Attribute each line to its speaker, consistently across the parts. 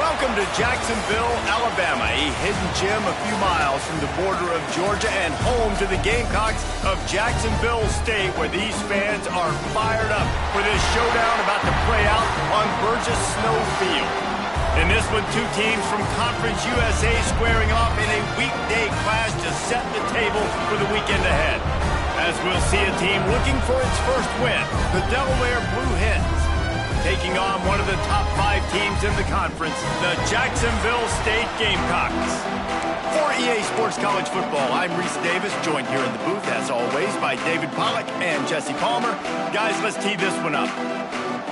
Speaker 1: Welcome to Jacksonville, Alabama, a hidden gem a few miles from the border of Georgia and home to the Gamecocks of Jacksonville State, where these fans are fired up for this showdown about to play out on Burgess Snow Field. In this one, two teams from Conference USA squaring off in a weekday clash to set the table for the weekend ahead. As we'll see a team looking for its first win, the Delaware Blue Hens, taking on one of the top 5 teams in the conference, the Jacksonville State Gamecocks. For EA Sports College Football, I'm Reese Davis, joined here in the booth, as always, by David Pollack and Jesse Palmer. Guys, let's tee this one up.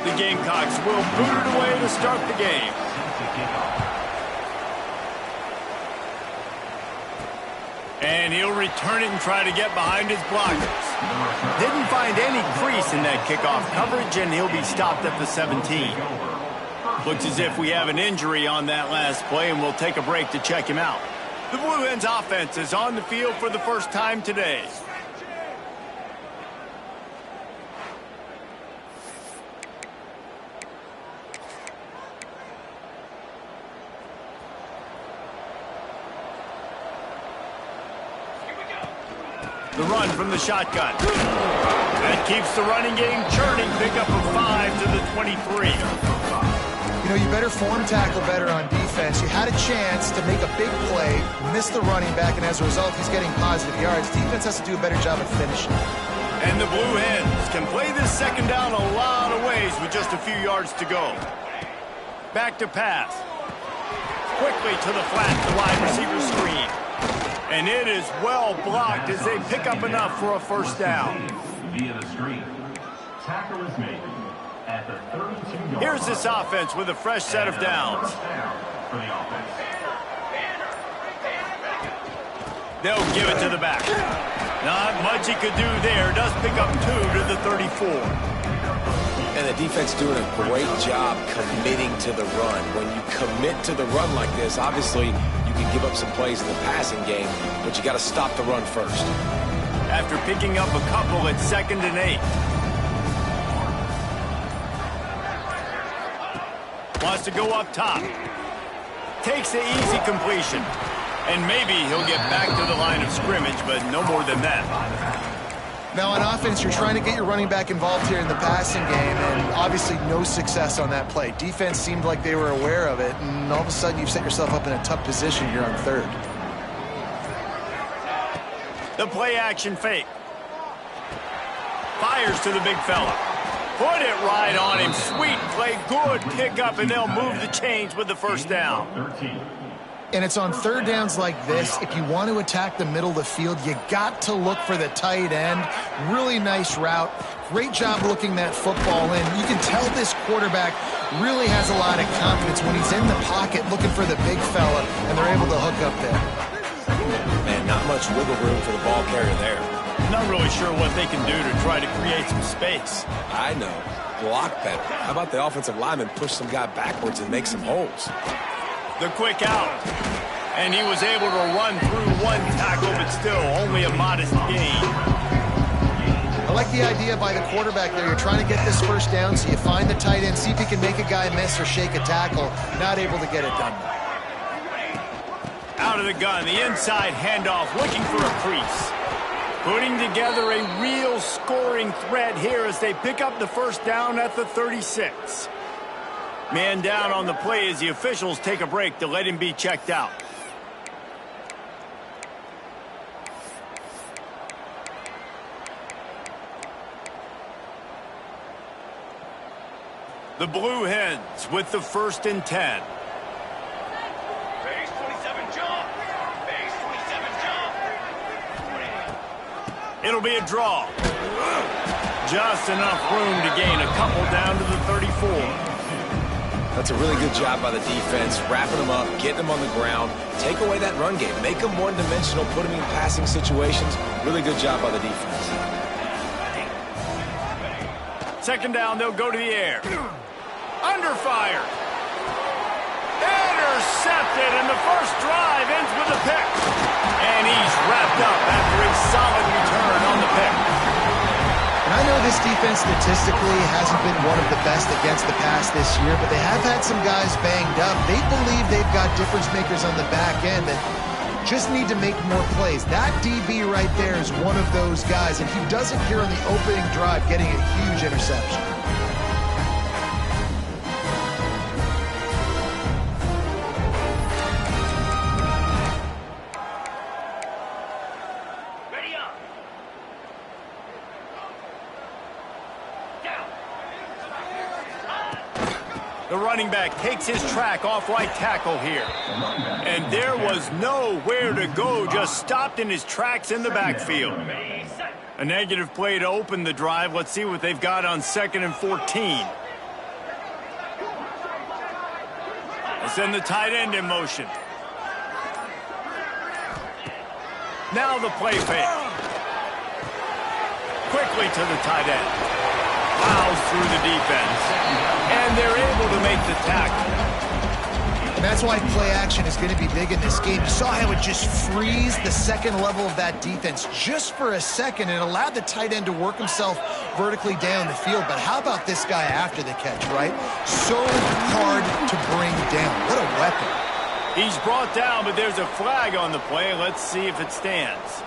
Speaker 1: The Gamecocks will boot it away to start the game. And he'll return it and try to get behind his blockers. Didn't find any crease in that kickoff coverage, and he'll be stopped at the 17. Looks as if we have an injury on that last play, and we'll take a break to check him out. The Blue Hens offense is on the field for the first time today. The run from the shotgun. That keeps the running game churning. Pickup of 5 to the 23.
Speaker 2: You know, you better form tackle better on defense. You had a chance to make a big play, missed the running back, and as a result, he's getting positive yards. Defense has to do a better job of finishing.
Speaker 1: And the Blue Hens can play this second down a lot of ways with just a few yards to go. Back to pass. Quickly to the flat, the wide receiver screen. And it is well blocked as they pick up enough for a first down.
Speaker 3: Via the screen. Tackle is made at the 32-yard.
Speaker 1: Here's this offense with a fresh set of downs.
Speaker 3: For the offense.
Speaker 1: They'll give it to the back. Not much he could do there. Does pick up 2 to the 34.
Speaker 4: And the defense doing a great job committing to the run. When you commit to the run like this, obviously you can give up some plays in the passing game, but you got to stop the run first.
Speaker 1: After picking up a couple at 2nd and 8. Wants to go up top. Takes the easy completion. And maybe he'll get back to the line of scrimmage, but no more than that.
Speaker 2: Now, on offense, you're trying to get your running back involved here in the passing game, and obviously no success on that play. Defense seemed like they were aware of it, and all of a sudden you've set yourself up in a tough position here on 3rd.
Speaker 1: The play action fake. Fires to the big fella. Put it right on him. Sweet play, good pickup, and they'll move the chains with the first down.
Speaker 3: 13.
Speaker 2: And it's on 3rd downs like this, if you want to attack the middle of the field, you got to look for the tight end. Really nice route. Great job looking that football in. You can tell this quarterback really has a lot of confidence when he's in the pocket looking for the big fella, and they're able to hook up there.
Speaker 4: Man, not much wiggle room for the ball carrier there.
Speaker 1: Not really sure what they can do to try to create some space.
Speaker 4: I know. Block better. How about the offensive lineman push some guy backwards and make some holes?
Speaker 1: The quick out. And he was able to run through one tackle, but still only a modest gain.
Speaker 2: I like the idea by the quarterback there. You're trying to get this first down, so you find the tight end, see if he can make a guy miss or shake a tackle. Not able to get it done.
Speaker 1: Out of the gun, the inside handoff, looking for a crease. Putting together a real scoring threat here as they pick up the first down at the 36. Man down on the play as the officials take a break to let him be checked out. The Blue Hens with the 1st and 10.
Speaker 5: Base 27 jump. Base 27 jump.
Speaker 1: It'll be a draw. Just enough room to gain a couple down to the 34.
Speaker 4: That's a really good job by the defense, wrapping them up, getting them on the ground, take away that run game, make them one-dimensional, put them in passing situations. Really good job by the defense.
Speaker 1: 2nd down, they'll go to the air. Under fire. Intercepted, and the first drive ends with a pick. And he's wrapped up after a solid return on the pick.
Speaker 2: And I know this defense statistically hasn't been one of the best against the pass this year, but they have had some guys banged up. They believe they've got difference makers on the back end that just need to make more plays. That DB right there is one of those guys, and he does it here on the opening drive, getting a huge interception.
Speaker 1: The running back takes his track off right tackle here. And there was nowhere to go, just stopped in his tracks in the backfield. A negative play to open the drive. Let's see what they've got on 2nd and 14. They send the tight end in motion. Now the play fake. Quickly to the tight end. Plows through the defense. And they're able to make the tackle.
Speaker 2: And that's why play action is going to be big in this game. You saw how it just frees the second level of that defense just for a second. It allowed the tight end to work himself vertically down the field. But how about this guy after the catch, right? So hard to bring down. What a weapon.
Speaker 1: He's brought down, but there's a flag on the play. Let's see if it stands.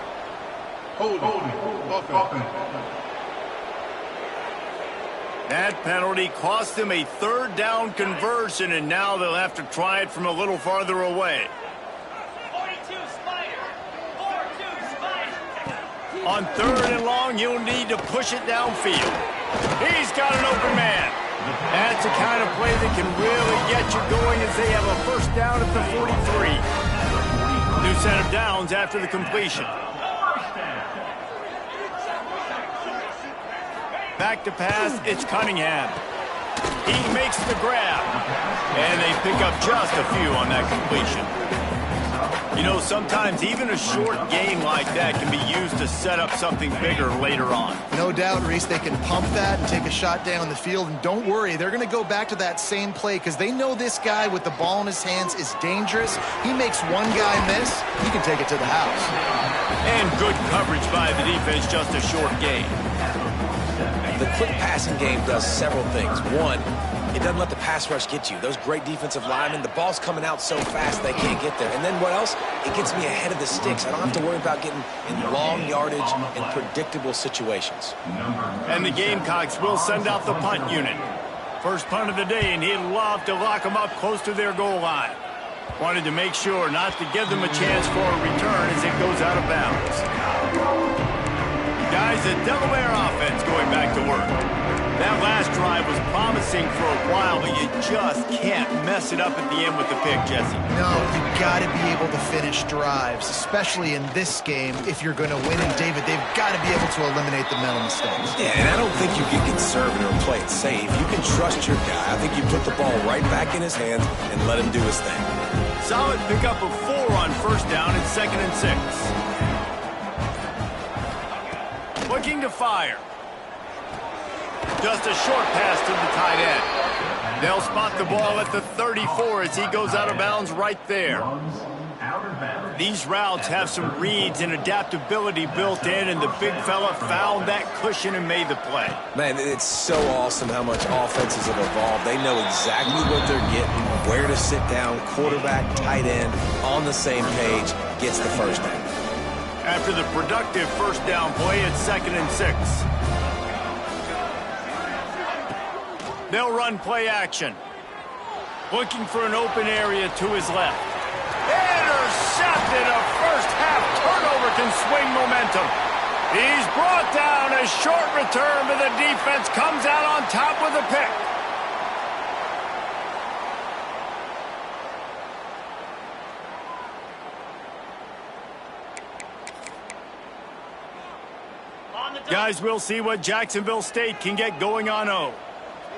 Speaker 1: That penalty cost them a 3rd down conversion, and now they'll have to try it from a little farther away.
Speaker 5: 42 Spider. 4-2 Spider.
Speaker 1: On 3rd and long, you'll need to push it downfield. He's got an open man. That's the kind of play that can really get you going as they have a 1st down at the 43. New set of downs after the completion. Back to pass, it's Cunningham. He makes the grab. And they pick up just a few on that completion. You know, sometimes even a short game like that can be used to set up something bigger later on.
Speaker 2: No doubt, Reese, they can pump that and take a shot down the field. And don't worry, they're going to go back to that same play because they know this guy with the ball in his hands is dangerous. He makes one guy miss, he can take it to the house.
Speaker 1: And good coverage by the defense, just a short game.
Speaker 4: The quick passing game does several things. One, it doesn't let the pass rush get you. Those great defensive linemen, the ball's coming out so fast they can't get there. And then what else? It gets me ahead of the sticks. I don't have to worry about getting in long yardage and predictable situations.
Speaker 1: And the Gamecocks will send out the punt unit. First punt of the day, and he'd love to lock them up close to their goal line. Wanted to make sure not to give them a chance for a return as it goes out of bounds. Guys, the Delaware offense going back to work. That last drive was promising for a while, but you just can't mess it up at the end with the pick, Jesse.
Speaker 2: No, you got to be able to finish drives, especially in this game. If you're going to win, and David, they've got to be able to eliminate the mental mistakes.
Speaker 4: Yeah, and I don't think you get conservative or play it safe. You can trust your guy. I think you put the ball right back in his hands and let him do his thing.
Speaker 1: Solid pickup of 4 on 1st down and 2nd and 6. Looking to fire. Just a short pass to the tight end. They'll spot the ball at the 34 as he goes out of bounds right there. These routes have some reads and adaptability built in, and the big fella found that cushion and made the play.
Speaker 4: Man, it's so awesome how much offenses have evolved. They know exactly what they're getting, where to sit down, quarterback, tight end, on the same page, gets the 1st down.
Speaker 1: After the productive 1st down play, it's 2nd and 6. They'll run play action. Looking for an open area to his left. Intercepted. A first-half turnover can swing momentum. He's brought down. A short return, but the defense comes out on top with a pick. Guys, we'll see what Jacksonville State can get going on O.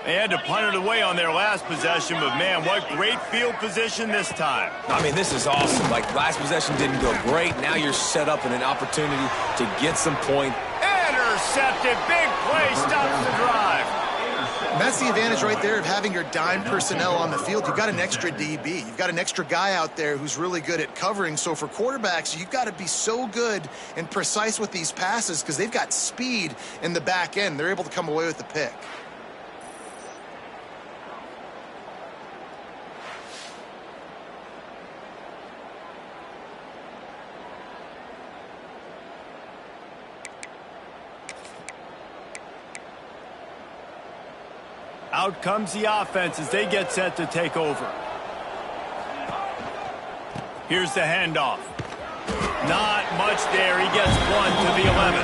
Speaker 1: They had to punt it away on their last possession, but man, what great field position this time.
Speaker 4: I mean, this is awesome. Like, last possession didn't go great. Now you're set up in an opportunity to get some point.
Speaker 1: Intercepted. Big play stops the drive.
Speaker 2: And that's the advantage right there of having your dime personnel on the field. You've got an extra DB. You've got an extra guy out there who's really good at covering. So for quarterbacks, you've got to be so good and precise with these passes because they've got speed in the back end. They're able to come away with the pick.
Speaker 1: Out comes the offense as they get set to take over. Here's the handoff. Not much there. He gets one to the 11.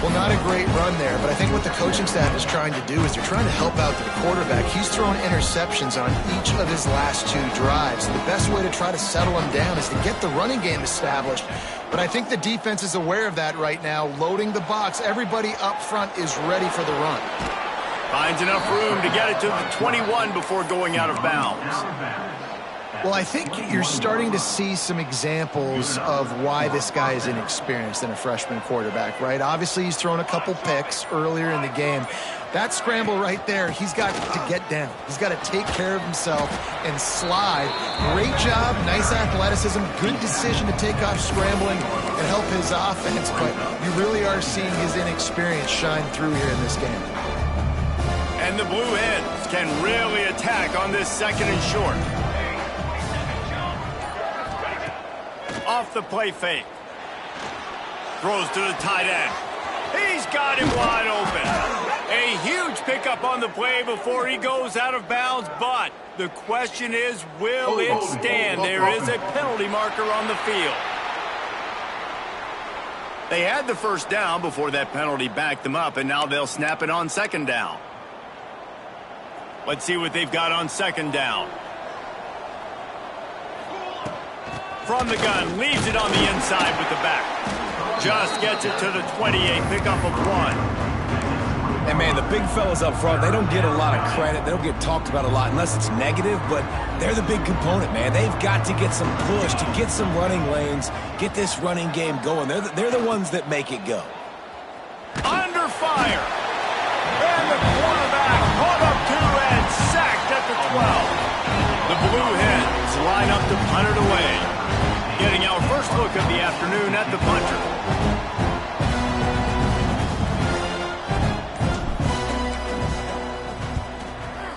Speaker 2: Well, not a great run there, but I think what the coaching staff is trying to do is they're trying to help out the quarterback. He's thrown interceptions on each of his last 2 drives. The best way to try to settle him down is to get the running game established. But I think the defense is aware of that right now, loading the box. Everybody up front is ready for the run.
Speaker 1: Finds enough room to get it to the 21 before going out of bounds.
Speaker 2: Well, I think you're starting to see some examples of why this guy is inexperienced in a freshman quarterback, right? Obviously, he's thrown a couple picks earlier in the game. That scramble right there, he's got to get down. He's got to take care of himself and slide. Great job, nice athleticism, good decision to take off scrambling and help his offense, but you really are seeing his inexperience shine through here in this game.
Speaker 1: And the Blue Hens can really attack on this 2nd and short. Off the play fake. Throws to the tight end. He's got him wide open. A huge pickup on the play before he goes out of bounds, but the question is, will it stand? There is a penalty marker on the field. They had the first down before that penalty backed them up, and now they'll snap it on 2nd down. Let's see what they've got on 2nd down. From the gun, leaves it on the inside with the back. Just gets it to the 28, pickup of 1.
Speaker 4: And, man, the big fellas up front, they don't get a lot of credit. They don't get talked about a lot unless it's negative, but they're the big component, man. They've got to get some push, to get some running lanes, get this running game going. They're the ones that make it go.
Speaker 1: Under fire. And the quarterback caught up to and sacked at the 12. The Blue Hens line up to punt it away. Getting our first look of the afternoon at the punter.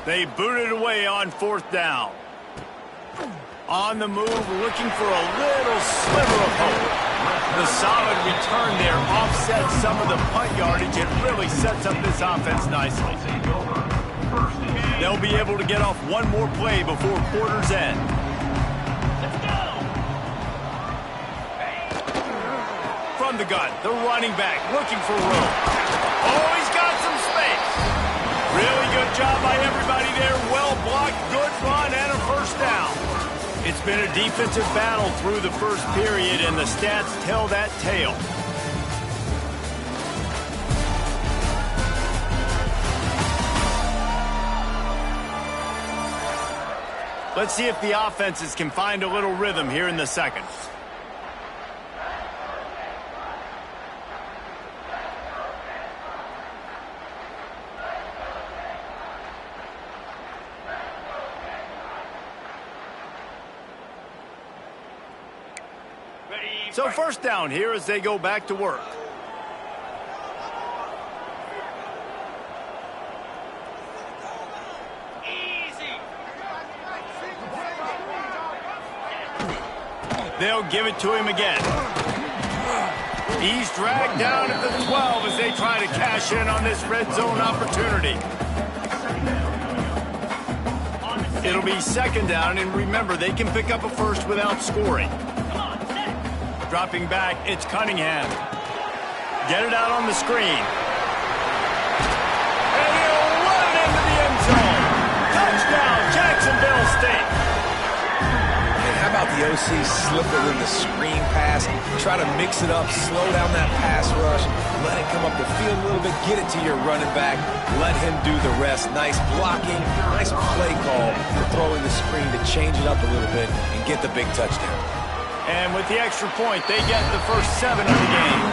Speaker 1: They boot it away on 4th down. On the move, looking for a little sliver of hope. The solid return there offsets some of the punt yardage. It really sets up this offense nicely. They'll be able to get off one more play before quarter's end. From the gun, the running back looking for room. Oh, he's got some space. Really good job by everybody there. Well blocked, good run, and a first down. It's been a defensive battle through the first period, and the stats tell that tale. Let's see if the offenses can find a little rhythm here in the 2nd. So 1st down here as they go back to work. They'll give it to him again. He's dragged down at the 12 as they try to cash in on this red zone opportunity. It'll be 2nd down, and remember, they can pick up a first without scoring. Dropping back, it's Cunningham. Get it out on the screen. And he'll run it into the end zone. Touchdown, Jacksonville State.
Speaker 4: And how about the OC slip it with the screen pass, try to mix it up, slow down that pass rush, let it come up the field a little bit, get it to your running back, let him do the rest. Nice blocking, nice play call for throwing the screen to change it up a little bit and get the big touchdown.
Speaker 1: And with the extra point, they get the first 7 of the game.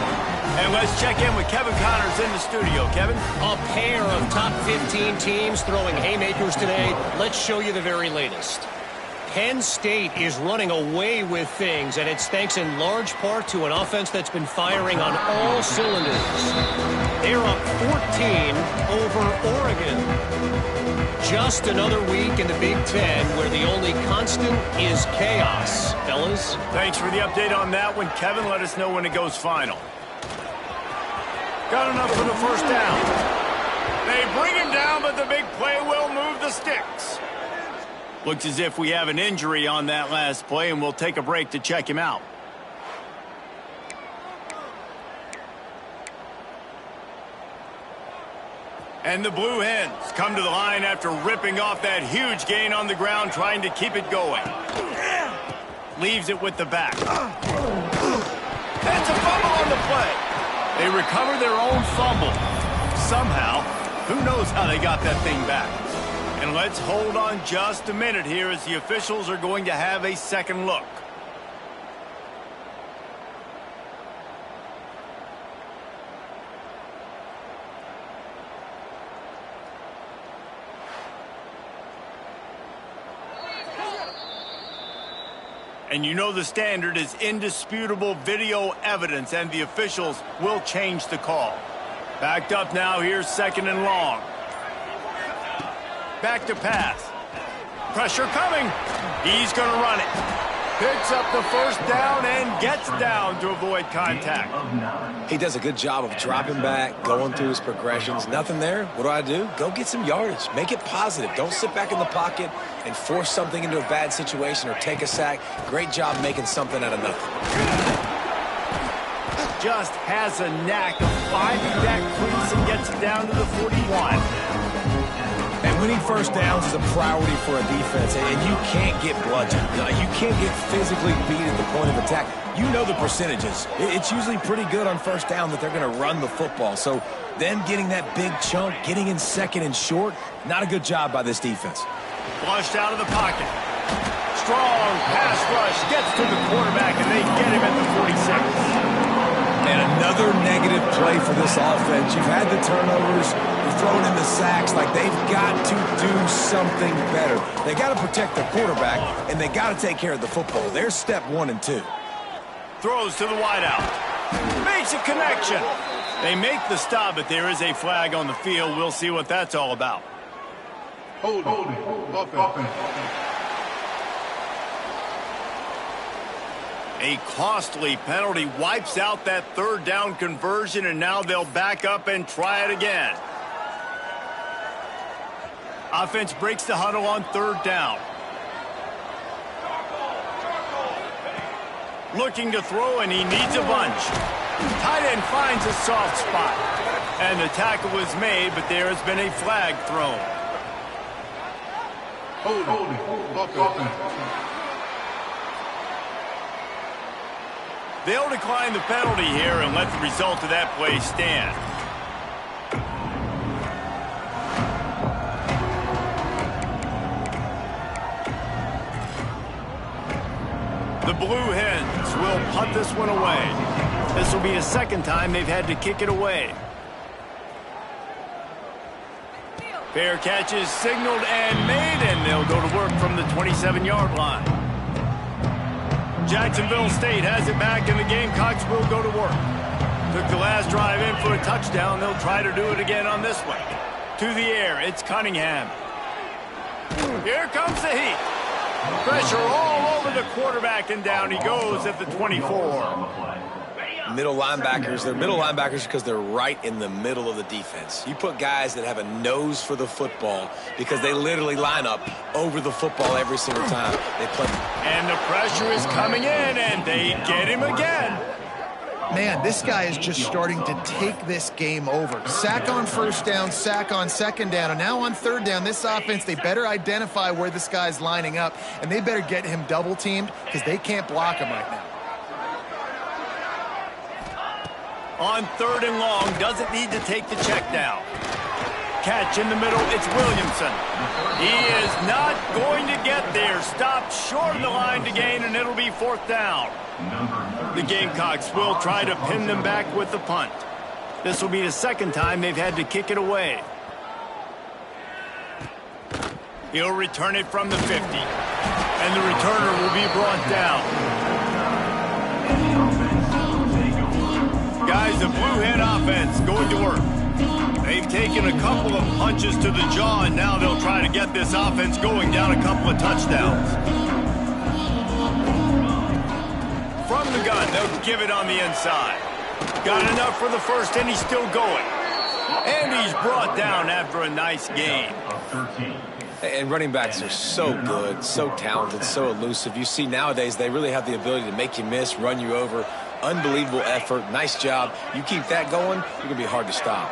Speaker 1: And let's check in with Kevin Connors in the studio. Kevin?
Speaker 6: A pair of top 15 teams throwing haymakers today. Let's show you the very latest. Penn State is running away with things, and it's thanks in large part to an offense that's been firing on all cylinders. They're up 14 over Oregon. Just another week in the Big Ten where the only constant is chaos. Fellas?
Speaker 1: Thanks for the update on that one, Kevin. Let us know when it goes final. Got enough for the first down. They bring him down, but the big play will move the sticks. Looks as if we have an injury on that last play, and we'll take a break to check him out. And the Blue Hens come to the line after ripping off that huge gain on the ground, trying to keep it going. Leaves it with the back. That's a fumble on the play. They recover their own fumble. Somehow, who knows how they got that thing back. And let's hold on just a minute here as the officials are going to have a second look. And you know the standard is indisputable video evidence, and the officials will change the call. Backed up now, here's second and long. Back to pass. Pressure coming. He's going to run it. Picks up the first down and gets down to avoid contact.
Speaker 4: He does a good job of dropping back, going through his progressions. Nothing there. What do? Go get some yardage. Make it positive. Don't sit back in the pocket and force something into a bad situation or take a sack. Great job making something out of nothing.
Speaker 1: Just has a knack of finding that crease and gets it down to the 41.
Speaker 4: And winning first downs is a priority for a defense, and you can't get bludgeoned. You can't get physically beat at the point of attack. You know the percentages. It's usually pretty good on first down that they're going to run the football. So them getting that big chunk, getting in second and short, not a good job by this defense.
Speaker 1: Flushed out of the pocket. Strong pass rush gets to the quarterback, and they get him at the 46.
Speaker 4: And another negative play for this offense. You've had the turnovers. You've thrown in the sacks. Like, they've got to do something better. They got to protect their quarterback, and they got to take care of the football. There's step 1 and 2.
Speaker 1: Throws to the wideout. Makes a connection. They make the stop, but there is a flag on the field. We'll see what that's all about.
Speaker 7: Hold it. Offense.
Speaker 1: A costly penalty wipes out that third down conversion, and now they'll back up and try it again. Offense breaks the huddle on third down. Looking to throw, and he needs a bunch. Tight end finds a soft spot. And the tackle was made, but there has been a flag thrown.
Speaker 7: Hold it. Offense.
Speaker 1: They'll decline the penalty here and let the result of that play stand. The Blue Hens will punt this one away. This will be a second time they've had to kick it away. Fair catch is signaled and made, and they'll go to work from the 27-yard line. Jacksonville State has it back, and the Gamecocks will go to work. Took the last drive in for a touchdown. They'll try to do it again on this one. To the air, it's Cunningham. Here comes the heat. Pressure all over the quarterback, and down he goes at the 24.
Speaker 4: Middle linebackers, they're middle linebackers because they're right in the middle of the defense. You put guys that have a nose for the football because they literally line up over the football every single time they play.
Speaker 1: And the pressure is coming in, and they get him again.
Speaker 2: Man, this guy is just starting to take this game over. Sack on first down, sack on second down, and now on third down, this offense, they better identify where this guy's lining up, and they better get him double-teamed because they can't block him right now.
Speaker 1: On third and long, doesn't need to take the check down. catch in the middle. It's Williamson. He is not going to get there. Stopped short of the line to gain, and it'll be 4th down. The Gamecocks will try to pin them back with the punt. This will be the 2nd time they've had to kick it away. He'll return it from the 50. And the returner will be brought down. Guys, the Blue Hen offense going to work. They've taken a couple of punches to the jaw, and now they'll try to get this offense going down a couple of touchdowns. From the gun, they'll give it on the inside. Got enough for the first, and he's still going. And he's brought down after a nice gain.
Speaker 4: And running backs are so good, so talented, so elusive. You see nowadays they really have the ability to make you miss, run you over. Unbelievable effort. Nice job. You keep that going, you're going to be hard to stop.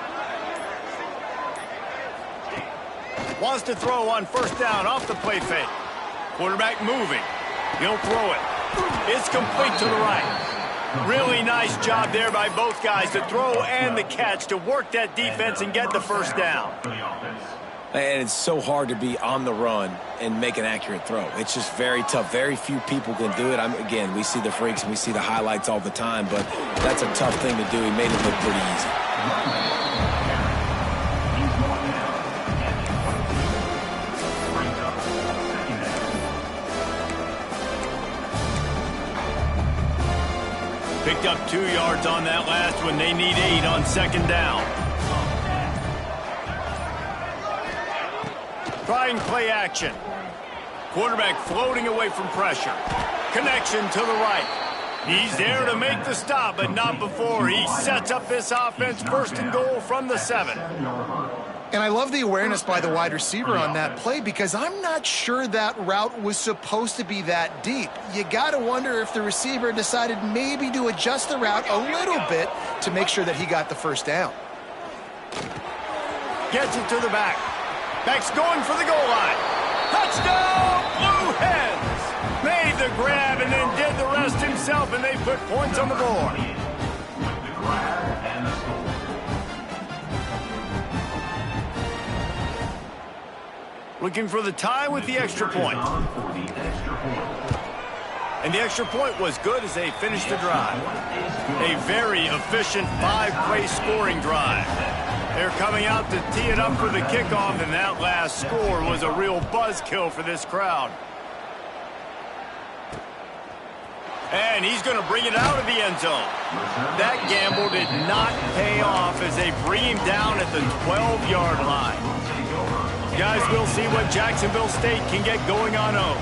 Speaker 1: Wants to throw on 1st down off the play fake. Quarterback moving. He'll throw it. It's complete to the right. Really nice job there by both guys to throw and the catch to work that defense and get the 1st down.
Speaker 4: And it's so hard to be on the run and make an accurate throw. It's just very tough. Very few people can do it. Again, we see the freaks and we see the highlights all the time, but that's a tough thing to do. He made it look pretty easy.
Speaker 1: Picked up 2 yards on that last one. They need 8 on 2nd down. Trying play action. Quarterback floating away from pressure. Connection to the right. He's there to make the stop, but not before he sets up this offense. 1st and goal from the 7.
Speaker 2: And I love the awareness by the wide receiver on that play because I'm not sure that route was supposed to be that deep. You got to wonder if the receiver decided maybe to adjust the route a little bit to make sure that he got the 1st down.
Speaker 1: Gets it to the back. Back's going for the goal line. Touchdown, Blue Hens! Made the grab and then did the rest himself, and they put points on the board. Looking for the tie with the extra point. And the extra point was good as they finished the drive. A very efficient 5-play scoring drive. They're coming out to tee it up for the kickoff, and that last score was a real buzzkill for this crowd. And he's going to bring it out of the end zone. That gamble did not pay off as they bring him down at the 12-yard line. Guys, we'll see what Jacksonville State can get going on 0.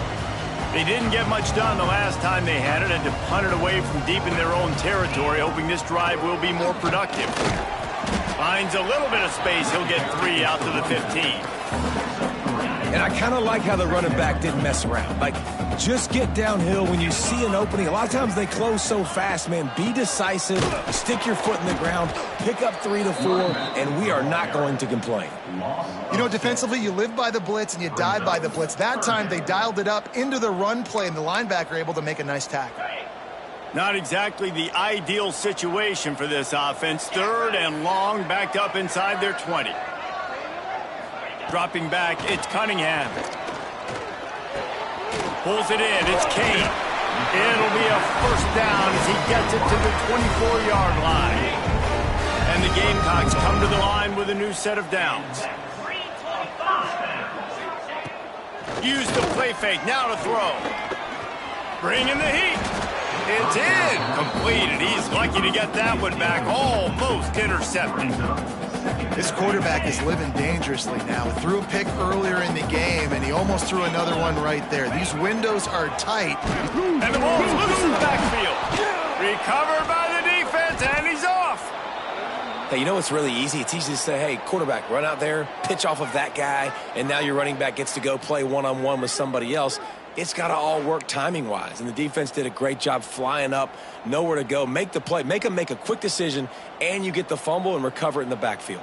Speaker 1: They didn't get much done the last time they had it, had to punt it away from deep in their own territory, hoping this drive will be more productive. Finds a little bit of space. He'll get 3 out to the 15.
Speaker 4: And I kind of like how the running back didn't mess around. Like, just get downhill when you see an opening. A lot of times they close so fast, man. Be decisive. Stick your foot in the ground. Pick up 3 to 4, and we are not going to complain.
Speaker 2: You know, defensively, you live by the blitz and you die by the blitz. That time, they dialed it up into the run play, and the linebacker able to make a nice tackle.
Speaker 1: Not exactly the ideal situation for this offense. 3rd and long, backed up inside their 20. Dropping back, it's Cunningham. Pulls it in, it's Kane. It'll be a 1st down as he gets it to the 24-yard line. And the Gamecocks come to the line with a new set of downs. Use the play fake, now to throw. Bring in the heat. It's in. Completed. He's lucky to get that one back. Almost intercepted.
Speaker 2: This quarterback is living dangerously now. Threw a pick earlier in the game, and he almost threw another one right there. These windows are tight.
Speaker 1: And the ball's loose in the backfield. Recovered by the defense, and he's off.
Speaker 4: Hey, you know what's really easy? It's easy to say, hey, quarterback, run out there, pitch off of that guy, and now your running back gets to go play one-on-one with somebody else. It's got to all work timing-wise, and the defense did a great job flying up, nowhere to go, make the play, make them make a quick decision, and you get the fumble and recover it in the backfield.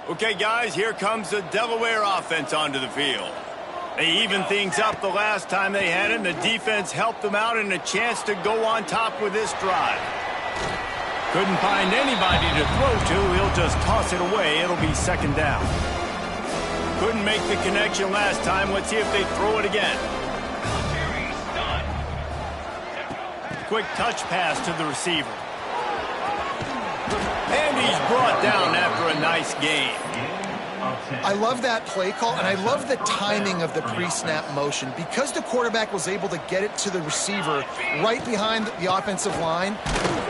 Speaker 1: Okay, guys, here comes the Delaware offense onto the field. They evened things up the last time they had it, and the defense helped them out and a chance to go on top with this drive. Couldn't find anybody to throw to. He'll just toss it away. It'll be second down. Couldn't make the connection last time. Let's see if they throw it again. Quick touch pass to the receiver. And he's brought down after a nice gain.
Speaker 2: I love that play call, and I love the timing of the pre-snap motion. Because the quarterback was able to get it to the receiver right behind the offensive line,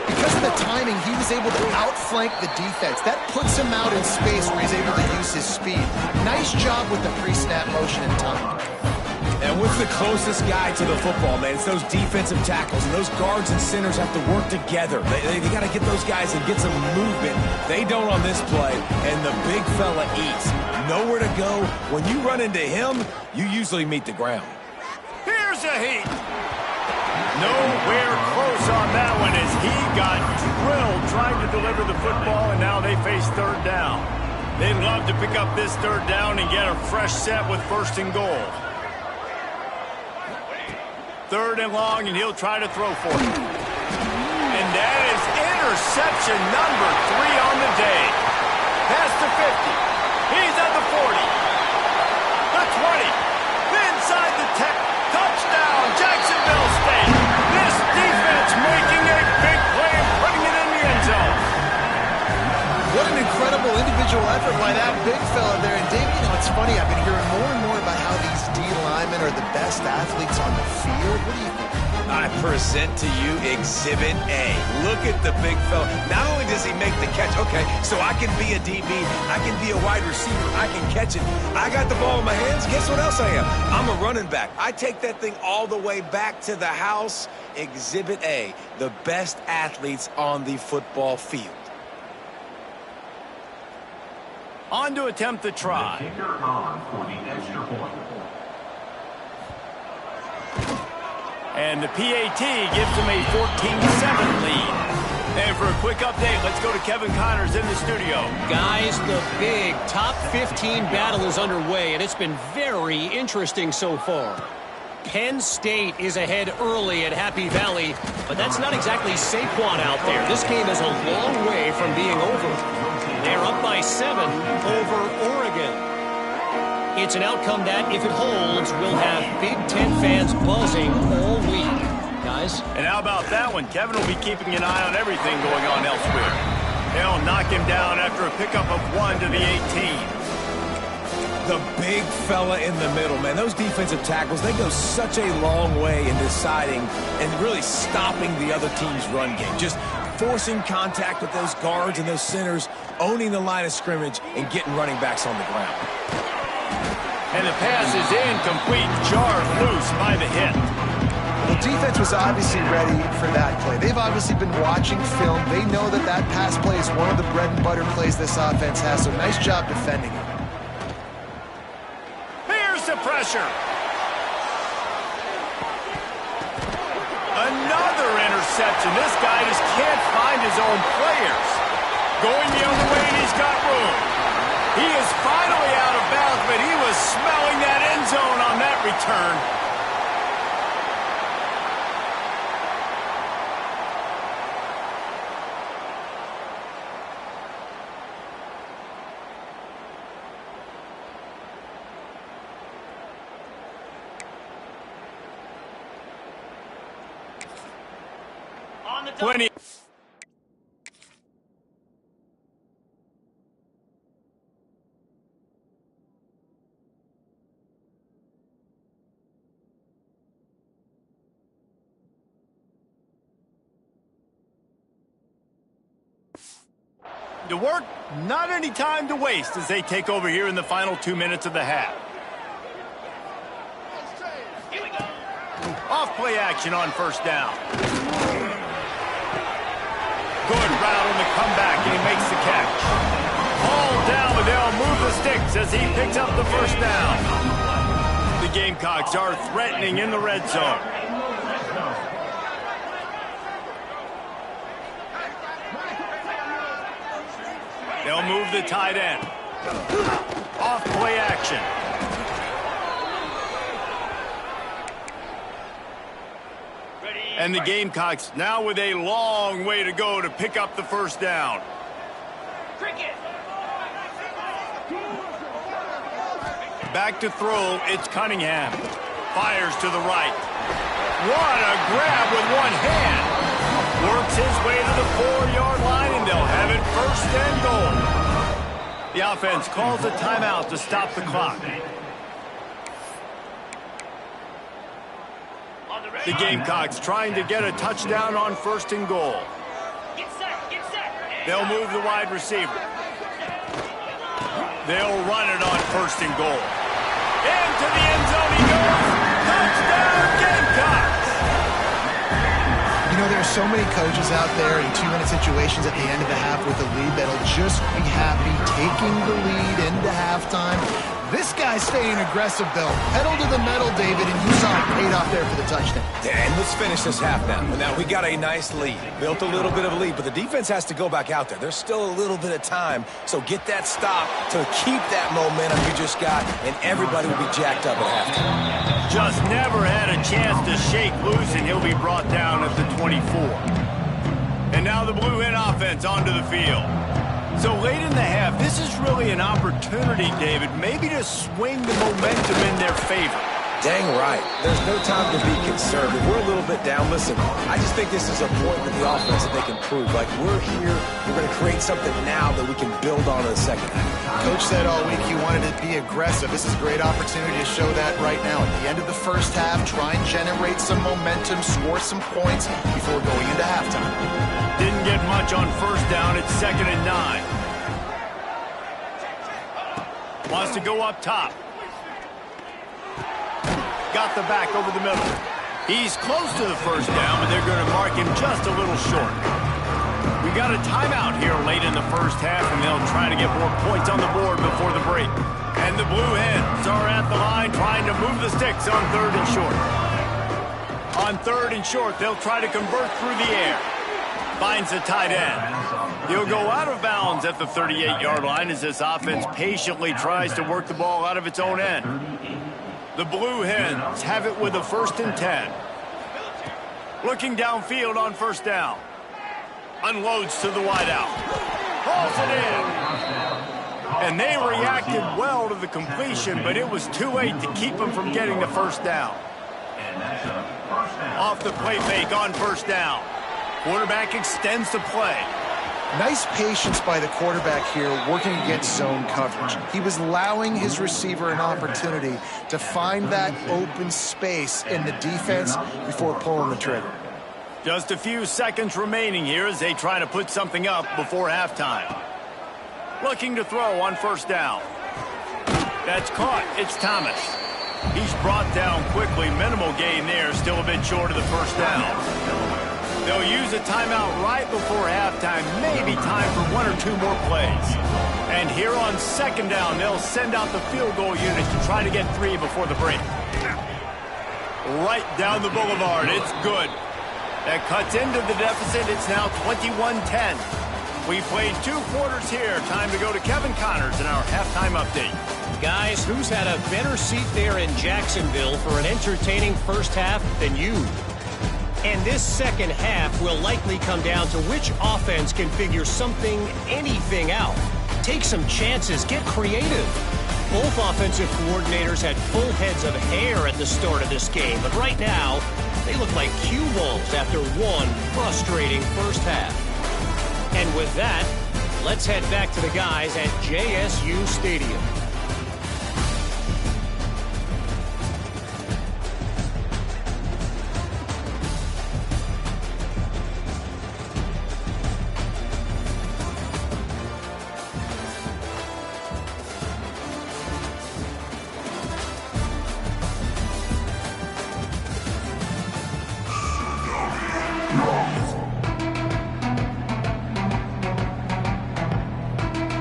Speaker 2: because of the timing, he was able to outflank the defense. That puts him out in space where he's able to use his speed. Nice job with the pre-snap motion and timing.
Speaker 4: And what's the closest guy to the football, man? It's those defensive tackles, and those guards and centers have to work together. They got to get those guys and get some movement. They don't on this play, and the big fella eats. Nowhere to go. When you run into him, you usually meet the ground.
Speaker 1: Here's a heat. Nowhere close on that one as he got drilled trying to deliver the football, and now they face third down. They'd love to pick up this third down and get a fresh set with first and goal. Third and long, and he'll try to throw for it. And that is interception number 3 on the day. Past the 50. He's at the 40. The 20. Inside the 10. Touchdown, Jacksonville State. This defense making a big play and putting it in the end zone.
Speaker 2: What an incredible individual effort by that big fella there. And Dave, you know, it's funny, I've been hearing more and more about how these D linemen are the best athletes on the field. What do you think?
Speaker 4: I present to you Exhibit A. Look at the big fella. Not only does he make the catch, okay, so I can be a DB, I can be a wide receiver, I can catch it. I got the ball in my hands. Guess what else I am? I'm a running back. I take that thing all the way back to the house. Exhibit A, the best athletes on the football field.
Speaker 1: On to attempt the try.
Speaker 3: The kicker on for the extra point.
Speaker 1: And the PAT gives them a 14-7 lead. And for a quick update, let's go to Kevin Connors in the studio.
Speaker 6: Guys, the big top 15 battle is underway, and it's been very interesting so far. Penn State is ahead early at Happy Valley, but that's not exactly Saquon out there. This game is a long way from being over. They're up by 7 over Oregon. It's an outcome that, if it holds, will have Big Ten fans buzzing all week. Guys?
Speaker 1: And how about that one? Kevin will be keeping an eye on everything going on elsewhere. They'll knock him down after a pickup of 1 to the 18.
Speaker 4: The big fella in the middle, man. Those defensive tackles, they go such a long way in deciding and really stopping the other team's run game. Just forcing contact with those guards and those centers, owning the line of scrimmage, and getting running backs on the ground.
Speaker 1: And the pass is incomplete, jarred loose by the hit.
Speaker 2: The defense was obviously ready for that play. They've obviously been watching film. They know that that pass play is one of the bread and butter plays this offense has, so nice job defending it.
Speaker 1: Here's the pressure. Another interception. This guy just can't find his own players. Going the other way, and he's got room. He is finally out of bounds, but he was smelling that end zone on that return.
Speaker 5: On the
Speaker 1: 20. To work, not any time to waste as they take over here in the final 2 minutes of the half.
Speaker 5: Here we go.
Speaker 1: Off play action on first down. Good route on the comeback, and he makes the catch. Hauled down, but they'll move the sticks as he picks up the first down. The Gamecocks are threatening in the red zone. They'll move the tight end. Off play action. And the Gamecocks now with a long way to go to pick up the first down.
Speaker 5: Cricket.
Speaker 1: Back to throw, it's Cunningham. Fires to the right. What a grab with one hand. Works his way to the 4-yard line, and they'll have it first and goal. The offense calls a timeout to stop the clock. The Gamecocks trying to get a touchdown on first and goal.
Speaker 5: Get set. Get set.
Speaker 1: They'll move the wide receiver. They'll run it on first and goal. Into the end zone he goes. Touchdown, Gamecocks!
Speaker 2: You know, there are so many coaches out there in 2-minute situations at the end of the half with a lead that'll just be happy taking the lead into halftime. This guy's staying aggressive, though. Pedal to the metal, David, and you saw it paid off there for the touchdown.
Speaker 4: And let's finish this half now. Now, we got a nice lead. Built a little bit of a lead, but the defense has to go back out there. There's still a little bit of time, so get that stop to keep that momentum you just got, and everybody will be jacked up at halftime.
Speaker 1: Just never had a chance to shake loose, and he'll be brought down at the 24. And now the Blue Hen offense onto the field. So late in the half, this is really an opportunity, David, maybe to swing the momentum in their favor.
Speaker 4: Dang right. There's no time to be conservative. We're a little bit down. Listen, I just think this is a point with the offense that they can prove. Like, we're here, we're going to create something now that we can build on in the second half.
Speaker 2: Coach said all week he wanted to be aggressive. This is a great opportunity to show that right now. At the end of the first half, try and generate some momentum, score some points before going into halftime.
Speaker 1: Didn't get much on first down. It's 2nd and 9. Wants to go up top. Got the back over the middle. He's close to the first down, but they're going to mark him just a little short. We got a timeout here late in the first half, and they'll try to get more points on the board before the break. And the Blue Hens are at the line trying to move the sticks on 3rd and short. On 3rd and short, they'll try to convert through the air. Finds the tight end. He'll go out of bounds at the 38-yard line as this offense patiently tries to work the ball out of its own end. The Blue Hens have it with a 1st and 10. Looking downfield on first down. Unloads to the wideout. Hauls it in. And they reacted well to the completion, but it was too late to keep them from getting the first down. Off the play fake on first down. Quarterback extends the play.
Speaker 2: Nice patience by the quarterback here working against zone coverage. He was allowing his receiver an opportunity to find that open space in the defense before pulling the trigger.
Speaker 1: Just a few seconds remaining here as they try to put something up before halftime. Looking to throw on first down. That's caught. It's Thomas. He's brought down quickly. Minimal gain there. Still a bit short of the first down. They'll use a timeout right before halftime. Maybe time for 1 or 2 more plays. And here on 2nd down, they'll send out the field goal unit to try to get 3 before the break. Right down the boulevard. It's good. That cuts into the deficit. It's now 21-10. We played 2 quarters here. Time to go to Kevin Connors in our halftime update.
Speaker 6: Guys, who's had a better seat there in Jacksonville for an entertaining first half than you? And this second half will likely come down to which offense can figure something, anything out. Take some chances, get creative. Both offensive coordinators had full heads of hair at the start of this game, but right now, they look like cue balls after one frustrating first half. And with that, let's head back to the guys at JSU Stadium.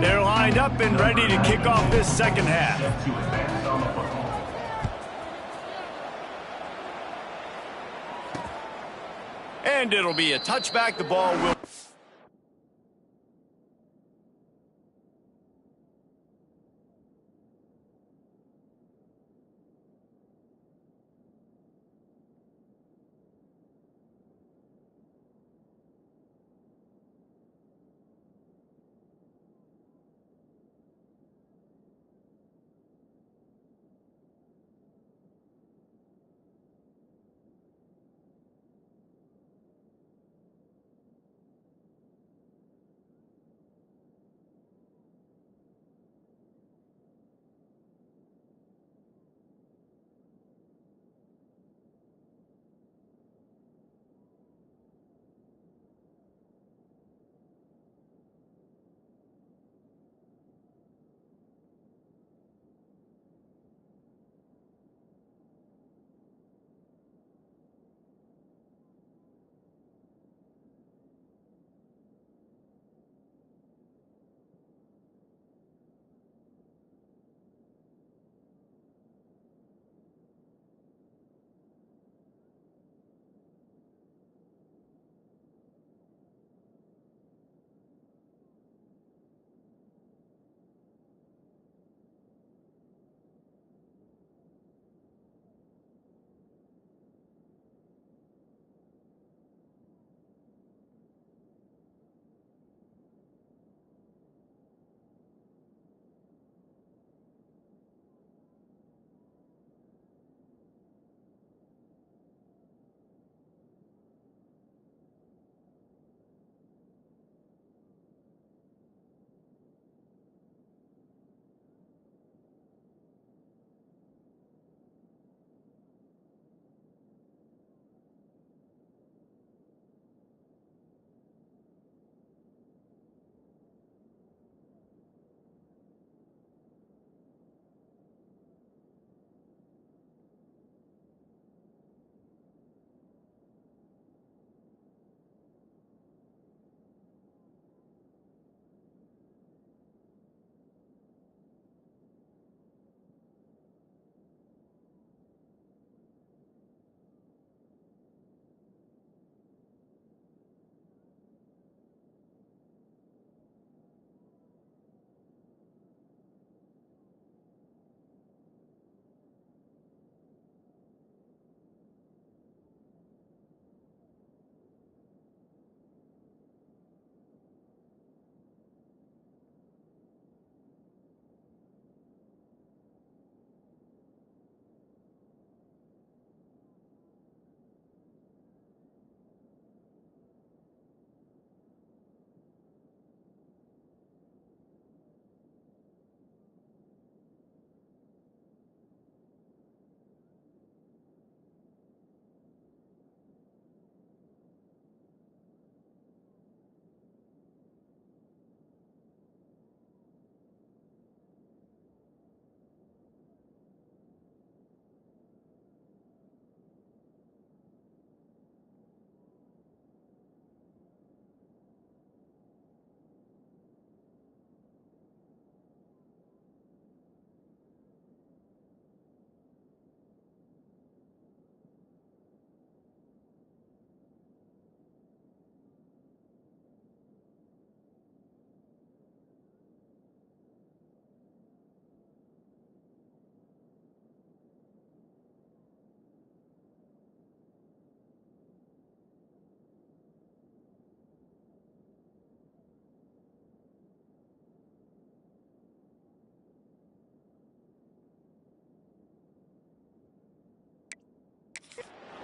Speaker 1: They're lined up and ready to kick off this second half. And it'll be a touchback. The ball will...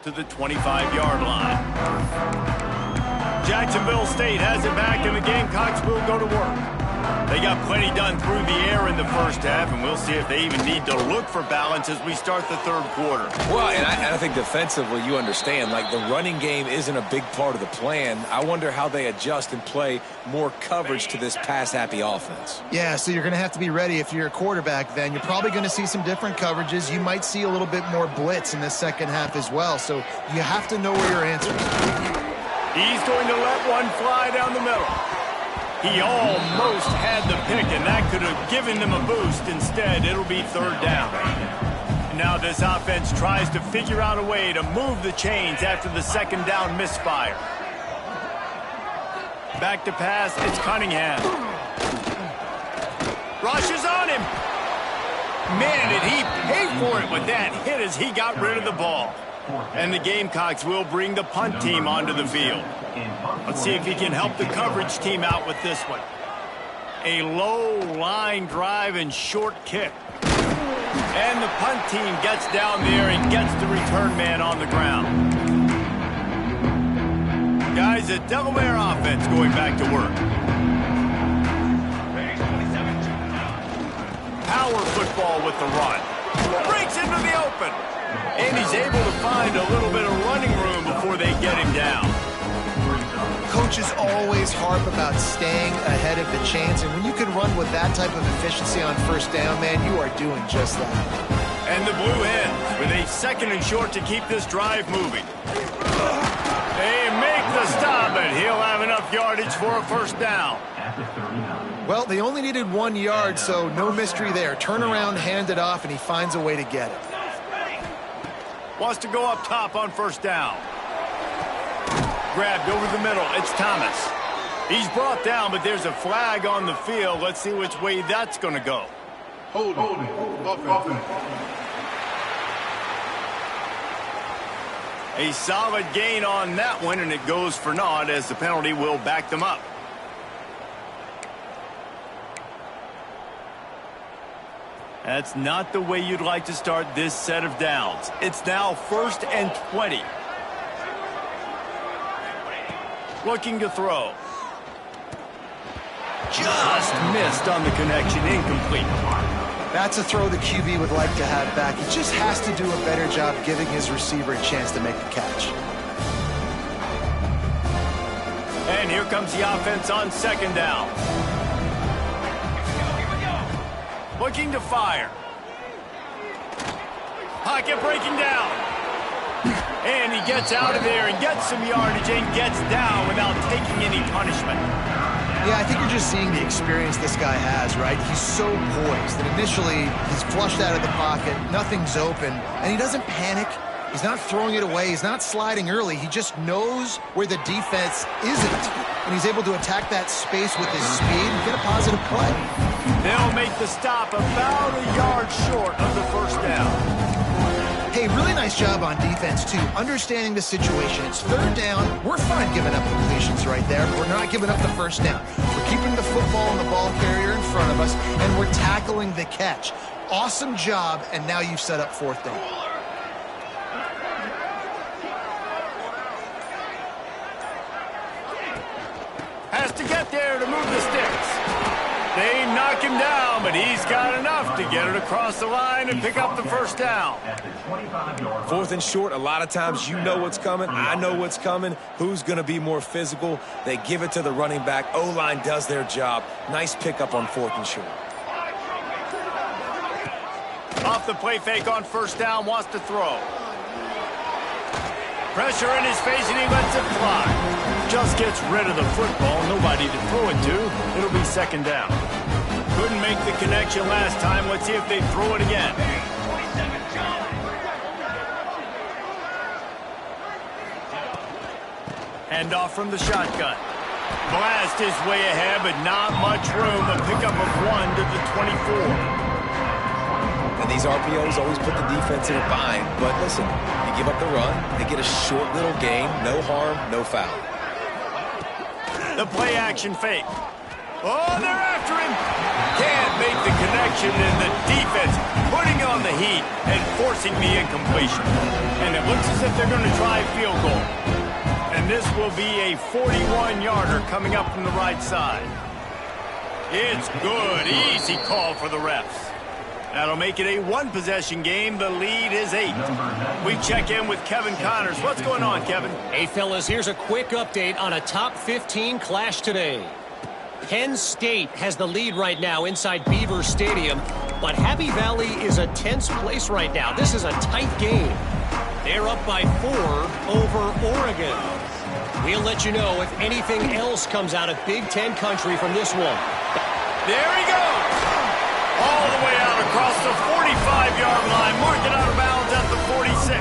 Speaker 1: to the 25-yard line. Jacksonville State has it back, and the Gamecocks will go to work. They got plenty done through the air in the first half, and we'll see if they even need to look for balance as we start the third quarter.
Speaker 4: Well, and I think defensively, you understand, like the running game isn't a big part of the plan. I wonder how they adjust and play more coverage to this pass-happy offense.
Speaker 2: Yeah, so you're going to have to be ready if you're a quarterback then. You're probably going to see some different coverages. You might see a little bit more blitz in the second half as well, so you have to know where your answers are.
Speaker 1: He's going to let one fly down the middle. He almost had the pick, and that could have given them a boost. Instead, it'll be third down. Now this offense tries to figure out a way to move the chains after the second down misfire. Back to pass, it's Cunningham. Rushes on him. Man, did he pay for it with that hit as he got rid of the ball. And the Gamecocks will bring the punt team onto the field. Let's see if he can help the coverage team out with this one. A low line drive and short kick. And the punt team gets down there and gets the return man on the ground. Guys, the Delaware offense going back to work. Power football with the run. Breaks into the open. And he's able to find a little bit of running room before they get him down.
Speaker 2: Coaches always harp about staying ahead of the chains, and when you can run with that type of efficiency on first down, man, you are doing just that.
Speaker 1: And the Blue Hens with a second and short to keep this drive moving. They make the stop, and he'll have enough yardage for a first down.
Speaker 2: Well, they only needed 1 yard, so no mystery there. Turn around, hand it off, and he finds a way to get it.
Speaker 1: Wants to go up top on first down. Grabbed over the middle. It's Thomas. He's brought down, but there's a flag on the field. Let's see which way that's going to go.
Speaker 7: Hold it. Offense.
Speaker 1: A solid gain on that one, and it goes for naught as the penalty will back them up. That's not the way you'd like to start this set of downs. It's now 1st and 20. Looking to throw. Just missed on the connection, incomplete.
Speaker 2: That's a throw the QB would like to have back. He just has to do a better job giving his receiver a chance to make the catch.
Speaker 1: And here comes the offense on second down. Looking to fire. Pocket breaking down. And he gets out of there and gets some yardage and gets down without taking any punishment.
Speaker 2: Yeah, I think you're just seeing the experience this guy has, right? He's so poised that initially he's flushed out of the pocket, nothing's open, and he doesn't panic. He's not throwing it away. He's not sliding early. He just knows where the defense isn't, and he's able to attack that space with his speed and get a positive play.
Speaker 1: They'll make the stop about a yard short of the first down.
Speaker 2: Hey, really nice job on defense, too, understanding the situation. It's third down. We're fine giving up completions right there, but we're not giving up the first down. We're keeping the football and the ball carrier in front of us, and we're tackling the catch. Awesome job, and now you've set up fourth down.
Speaker 1: Has to get there to move the sticks. They knock him down, but he's got enough to get it across the line and pick up the first down.
Speaker 4: 4th and short, a lot of times you know what's coming. I know what's coming. Who's going to be more physical? They give it to the running back. O-line does their job. Nice pickup on 4th and short.
Speaker 1: Off the play fake on first down, wants to throw. Pressure in his face, and he lets it fly. Just gets rid of the football. Nobody to throw it to. It'll be second down. Couldn't make the connection last time. Let's see if they throw it again. Hand off from the shotgun. Blast his way ahead, but not much room. A pickup of 1 to the 24.
Speaker 4: And these RPOs always put the defense in a bind. But listen, you give up the run, they get a short little gain, no harm, no foul.
Speaker 1: The play action fake. Oh, they're after him. Can't make the connection, and the defense putting on the heat and forcing the incompletion. And it looks as if they're going to try a field goal. And this will be a 41-yarder coming up from the right side. It's good. Easy call for the refs. That'll make it a one-possession game. The lead is 8. We check in with Kevin Connors. What's going on, Kevin?
Speaker 6: Hey, fellas, here's a quick update on a top 15 clash today. Penn State has the lead right now inside Beaver Stadium, but Happy Valley is a tense place right now. This is a tight game. They're up by 4 over Oregon. We'll let you know if anything else comes out of Big Ten country from this one.
Speaker 1: There he goes. All the way out across the 45-yard line. Mark it out of bounds at the 46.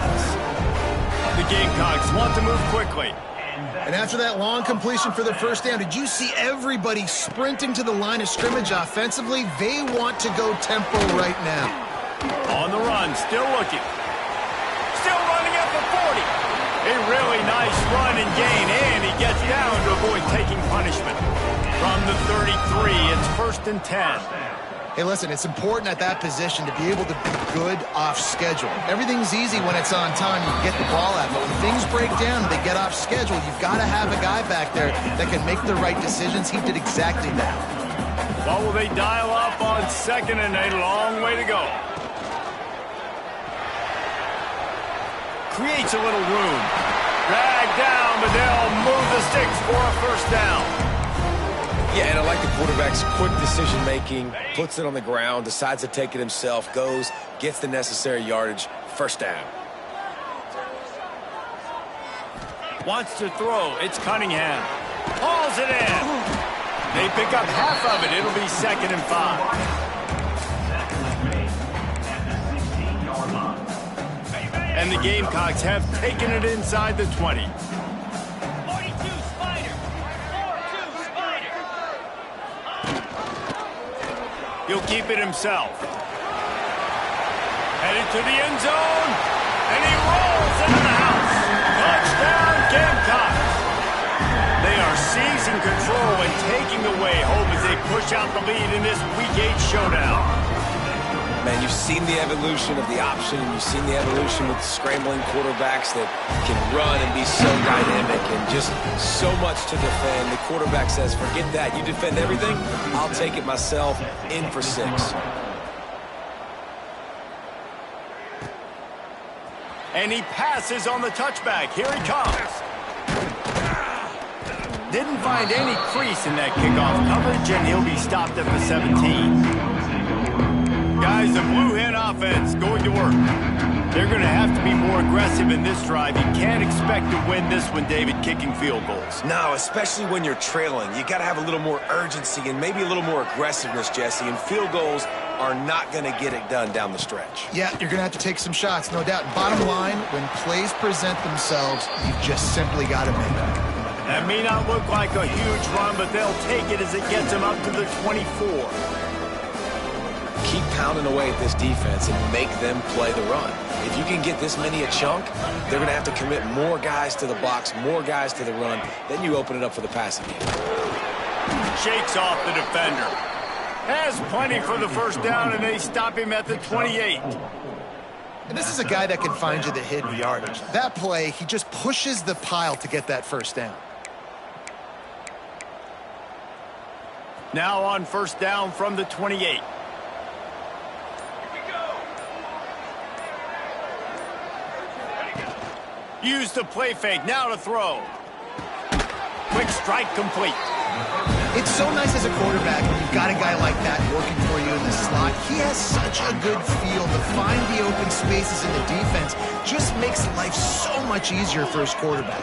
Speaker 1: The Gamecocks want to move quickly.
Speaker 2: And after that long completion for the first down, did you see everybody sprinting to the line of scrimmage offensively? They want to go tempo right now.
Speaker 1: On the run, still looking. Still running at the 40. A really nice run and gain, and he gets down to avoid taking punishment. From the 33, it's 1st and 10.
Speaker 2: Hey, listen, it's important at that position to be able to be good off schedule. Everything's easy when it's on time. You get the ball out. But when things break down and they get off schedule, you've got to have a guy back there that can make the right decisions. He did exactly that.
Speaker 1: What will they dial up on 2nd and a long way to go? Creates a little room. Drag down, but they'll move the sticks for a first down.
Speaker 4: Yeah, and I like the quarterback's quick decision-making, puts it on the ground, decides to take it himself, goes, gets the necessary yardage, first down.
Speaker 1: Wants to throw. It's Cunningham. Hauls it in. They pick up half of it. It'll be 2nd and 5. And the Gamecocks have taken it inside the 20. He'll keep it himself. Headed to the end zone. And he rolls into the house. Touchdown, Gamecocks. They are seizing control and taking away hope as they push out the lead in this Week 8 showdown.
Speaker 4: Man, you've seen the evolution of the option, and you've seen the evolution with scrambling quarterbacks that can run and be so dynamic and just so much to defend. The quarterback says, forget that. You defend everything, I'll take it myself. In for 6.
Speaker 1: And he passes on the touchback. Here he comes. Didn't find any crease in that kickoff coverage, and he'll be stopped at the 17. Guys, the Blue Hen offense going to work. They're going to have to be more aggressive in this drive. You can't expect to win this one, David, kicking field goals.
Speaker 4: No, especially when you're trailing. You got to have a little more urgency and maybe a little more aggressiveness, Jesse. And field goals are not going to get it done down the stretch.
Speaker 2: Yeah, you're going to have to take some shots, no doubt. Bottom line, when plays present themselves, you've just simply got to make them.
Speaker 1: That may not look like a huge run, but they'll take it as it gets them up to the 24.
Speaker 4: Keep pounding away at this defense and make them play the run. If you can get this many a chunk, they're going to have to commit more guys to the box, more guys to the run. Then you open it up for the passing game.
Speaker 1: Shakes off the defender. Has plenty for the first down, and they stop him at the 28.
Speaker 2: And this is a guy that can find you the hidden yardage. That play, he just pushes the pile to get that first down.
Speaker 1: Now on first down from the 28. Use the play fake, now to throw. Quick strike complete.
Speaker 2: It's so nice as a quarterback when you've got a guy like that working for you in the slot. He has such a good feel to find the open spaces in the defense. Just makes life so much easier for his quarterback.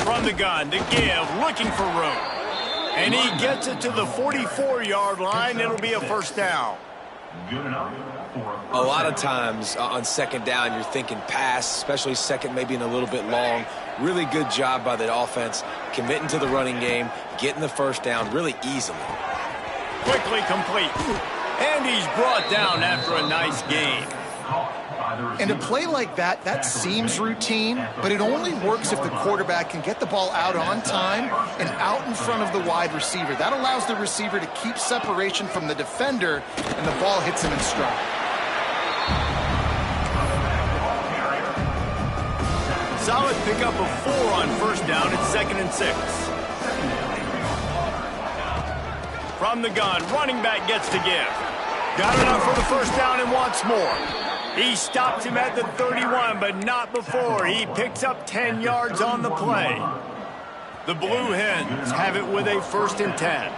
Speaker 1: From the gun, to give, looking for room. And he gets it to the 44-yard line. It'll be a first down.
Speaker 3: Good enough.
Speaker 4: A lot of times on second down, you're thinking pass, especially second, maybe in a little bit long. Really good job by the offense, committing to the running game, getting the first down really easily.
Speaker 1: Quickly complete. And he's brought down after a nice gain.
Speaker 2: And a play like that, that seems routine, but it only works if the quarterback can get the ball out on time and out in front of the wide receiver. That allows the receiver to keep separation from the defender, and the ball hits him in stride.
Speaker 1: Solid pickup of 4 on first down. It's 2nd and 6. From the gun, running back gets to give. Got enough for the first down and wants more. He stops him at the 31, but not before. He picks up 10 yards on the play. The Blue Hens have it with a 1st and 10.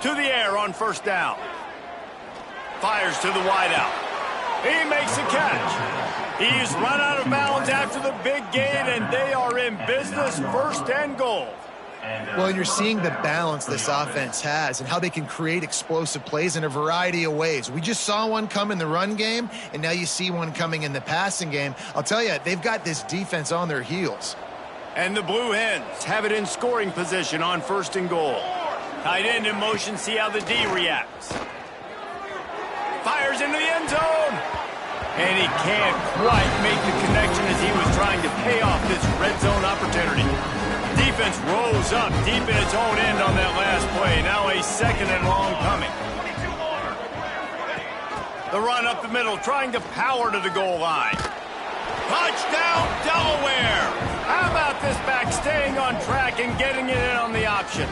Speaker 1: To the air on first down. Fires to the wideout. He makes a catch. He's run out of bounds after the big gain, and they are in business, 1st and goal.
Speaker 2: Well, you're seeing the balance this offense has and how they can create explosive plays in a variety of ways. We just saw one come in the run game, and now you see one coming in the passing game. I'll tell you, they've got this defense on their heels.
Speaker 1: And the Blue Hens have it in scoring position on 1st and goal. Tight end in motion, see how the D reacts. Fires into the end zone. And he can't quite make the connection as he was trying to pay off this red zone opportunity. Defense rose up deep in its own end on that last play. Now a 2nd and long coming. The run up the middle, trying to power to the goal line. Touchdown, Delaware! How about this back staying on track and getting it in on the option?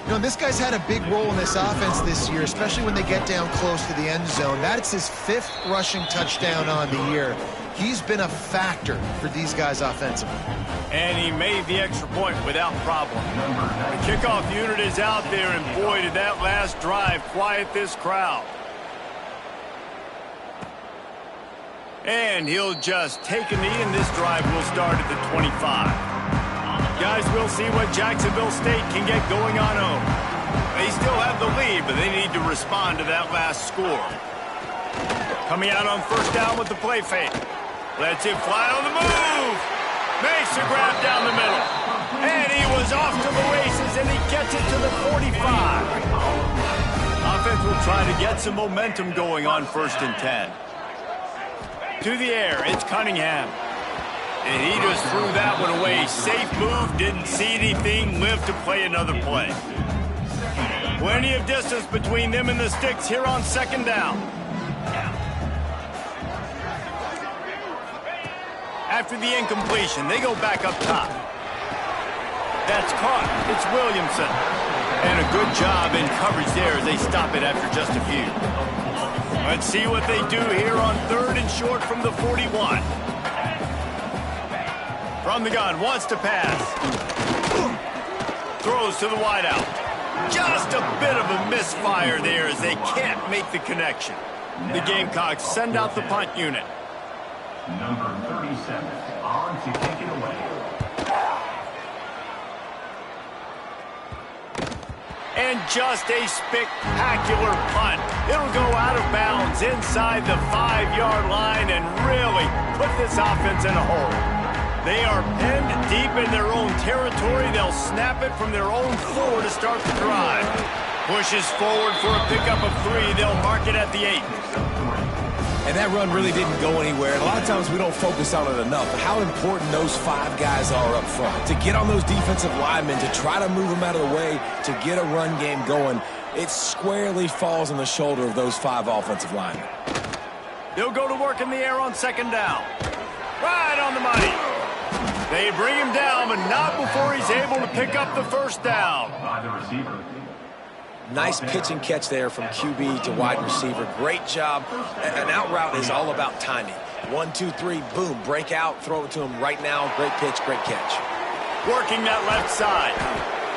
Speaker 2: You know, this guy's had a big role in this offense this year, especially when they get down close to the end zone. That's his 5th rushing touchdown on the year. He's been a factor for these guys offensively.
Speaker 1: And he made the extra point without problem. The kickoff unit is out there, and boy, did that last drive quiet this crowd. And he'll just take a knee, and this drive will start at the 25. Guys, we'll see what Jacksonville State can get going on home. They still have the lead, but they need to respond to that last score. Coming out on first down with the play fake. Lets it fly on the move. Makes a grab down the middle. And he was off to the races, and he gets it to the 45. Offense will try to get some momentum going on 1st and 10. To the air, it's Cunningham. And he just threw that one away. Safe move, didn't see anything, lived to play another play. Plenty of distance between them and the sticks here on 2nd down. After the incompletion, they go back up top. That's caught. It's Williamson. And a good job in coverage there as they stop it after just a few. Let's see what they do here on 3rd and short from the 41. From the gun, wants to pass. Throws to the wideout. Just a bit of a misfire there as they can't make the connection. The Gamecocks send out the punt unit.
Speaker 3: Number 37, on to kick it away.
Speaker 1: And just a spectacular punt. It'll go out of bounds inside the 5-yard line and really put this offense in a hole. They are penned deep in their own territory. They'll snap it from their own 4 to start the drive. Pushes forward for a pickup of 3. They'll mark it at the 8.
Speaker 4: And that run really didn't go anywhere. A lot of times we don't focus on it enough. But how important those 5 guys are up front. To get on those defensive linemen, to try to move them out of the way, to get a run game going, it squarely falls on the shoulder of those 5 offensive linemen.
Speaker 1: They'll go to work in the air on 2nd down. Right on the money. They bring him down, but not before he's able to pick up the first down.
Speaker 3: By the receiver.
Speaker 4: Nice pitch and catch there from QB to wide receiver. Great job. An out route is all about timing. 1, 2, 3, boom, break out, throw it to him right now. Great pitch, great catch.
Speaker 1: Working that left side.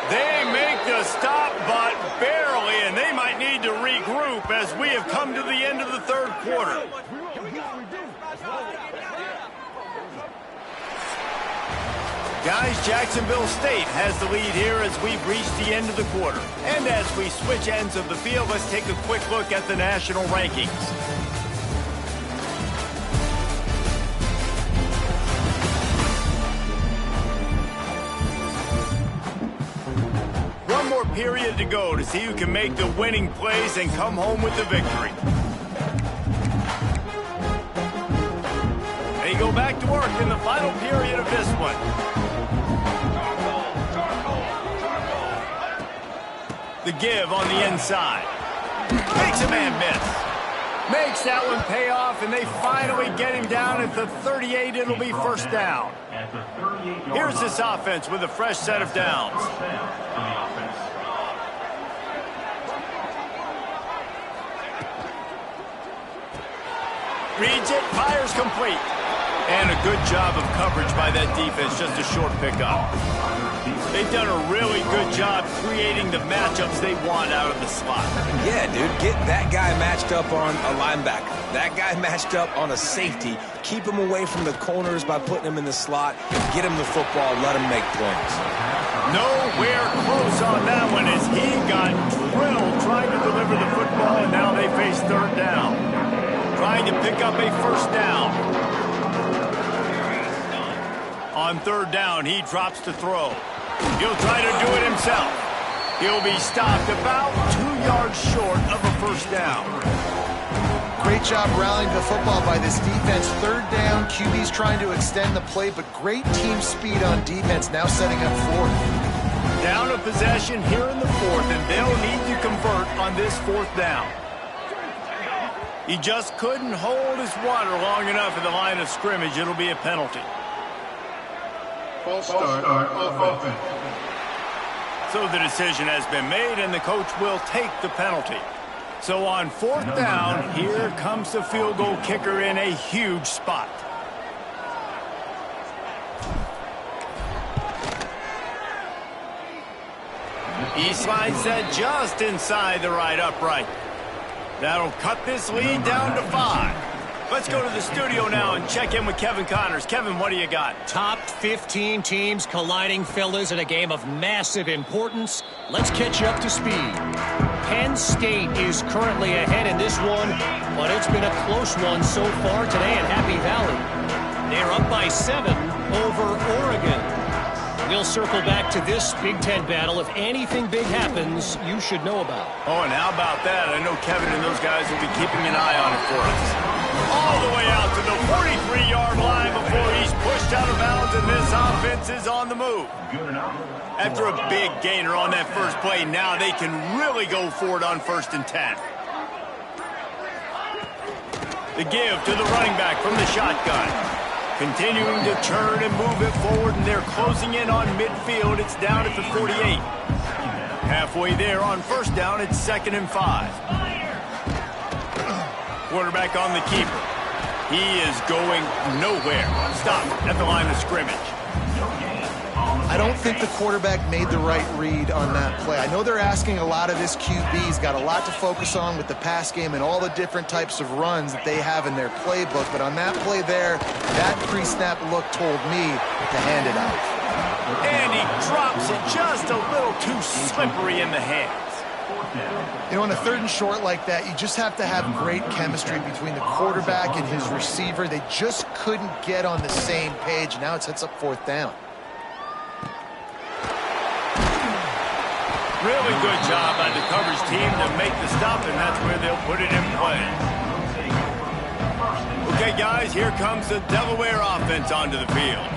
Speaker 1: They make the stop, but barely, and they might need to regroup as we have come to the end of the 3rd quarter. Guys, Jacksonville State has the lead here as we've reached the end of the quarter. And as we switch ends of the field, let's take a quick look at the national rankings. One more period to go to see who can make the winning plays and come home with the victory. They go back to work in the final period of this one. The give on the inside. Makes a man miss. Makes that one pay off, and they finally get him down at the 38. It'll be first down. Here's this offense with a fresh set of downs. Reads it, fires complete. And a good job of coverage by that defense, just a short pickup. They've done a really good job creating the matchups they want out of the slot.
Speaker 4: Yeah, dude, get that guy matched up on a linebacker. That guy matched up on a safety. Keep him away from the corners by putting him in the slot. Get him the football, let him make plays.
Speaker 1: Nowhere close on that one as he got drilled trying to deliver the football, and now they face third down. Trying to pick up a first down. On third down, he drops to throw. He'll try to do it himself. He'll be stopped about 2 yards short of a first down.
Speaker 2: Great job rallying the football by this defense. Third down, QB's trying to extend the play, but great team speed on defense, now setting up fourth.
Speaker 1: Down a possession here in the fourth, and they'll need to convert on this fourth down. He just couldn't hold his water long enough at the line of scrimmage. It'll be a penalty.
Speaker 7: False start, offense.
Speaker 1: So the decision has been made, and the coach will take the penalty. So on fourth down, here comes the field goal kicker in a huge spot. He slides that just inside the right upright. That'll cut this lead down to 5. Let's go to the studio now and check in with Kevin Connors. Kevin, what do you got?
Speaker 6: Top 15 teams colliding, fellas, in a game of massive importance. Let's catch you up to speed. Penn State is currently ahead in this one, but it's been a close one so far today in Happy Valley. They're up by 7 over Oregon. We'll circle back to this Big Ten battle. If anything big happens, you should know about.
Speaker 1: Oh, and how about that? I know Kevin and those guys will be keeping an eye on it for us. All the way out to the 43-yard line before he's pushed out of bounds, and this offense is on the move. After a big gainer on that first play, now they can really go for it on 1st and 10. The give to the running back from the shotgun. Continuing to turn and move it forward, and they're closing in on midfield. It's down at the 48. Halfway there on first down, it's 2nd and 5. Quarterback on the keeper. He is going nowhere. Stop at the line of scrimmage.
Speaker 2: I don't think the quarterback made the right read on that play. I know they're asking a lot of this QB. He's got a lot to focus on with the pass game and all the different types of runs that they have in their playbook. But on that play there, that pre-snap look told me to hand it out.
Speaker 1: And he drops it just a little too slippery in the hands.
Speaker 2: You know, on a 3rd and short like that, you just have to have great chemistry between the quarterback and his receiver. They just couldn't get on the same page. Now it sets up 4th down.
Speaker 1: Really good job by the coverage team to make the stop, and that's where they'll put it in play. Okay, guys, here comes the Delaware offense onto the field.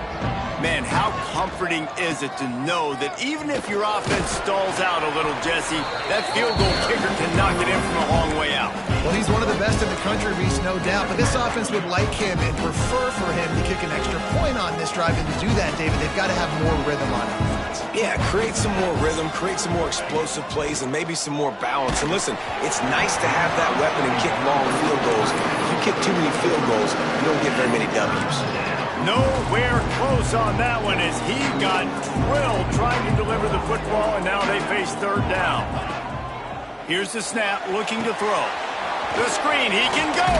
Speaker 1: Man, how comforting is it to know that even if your offense stalls out a little, Jesse, that field goal kicker can knock it in from a long way out.
Speaker 2: Well, he's one of the best in the country, Reese, no doubt. But this offense would like him and prefer for him to kick an extra point on this drive. And to do that, David, they've got to have more rhythm on offense.
Speaker 4: Yeah, create some more rhythm, create some more explosive plays, and maybe some more balance. And listen, it's nice to have that weapon and kick long field goals. If you kick too many field goals, you don't get very many W's.
Speaker 1: Nowhere close on that one as he got drilled trying to deliver the football, and now they face 3rd down. Here's the snap, looking to throw. The screen, he can go.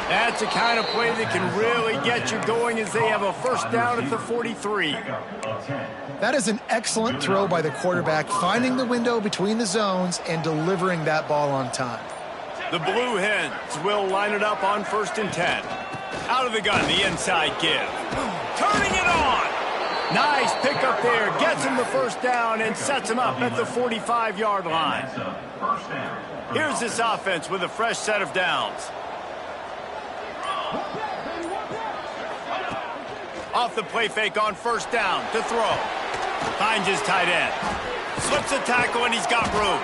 Speaker 1: That's the kind of play that can really get you going as they have a first down at the 43.
Speaker 2: That is an excellent throw by the quarterback, finding the window between the zones and delivering that ball on time.
Speaker 1: The Blue Hens will line it up on 1st and 10. Out of the gun, the inside give. Turning it on. Nice pickup there. Gets him the first down and sets him up at the 45-yard line. Here's this offense with a fresh set of downs. Off the play fake on 1st down to throw. Finds his tight end. Slips a tackle, and he's got room.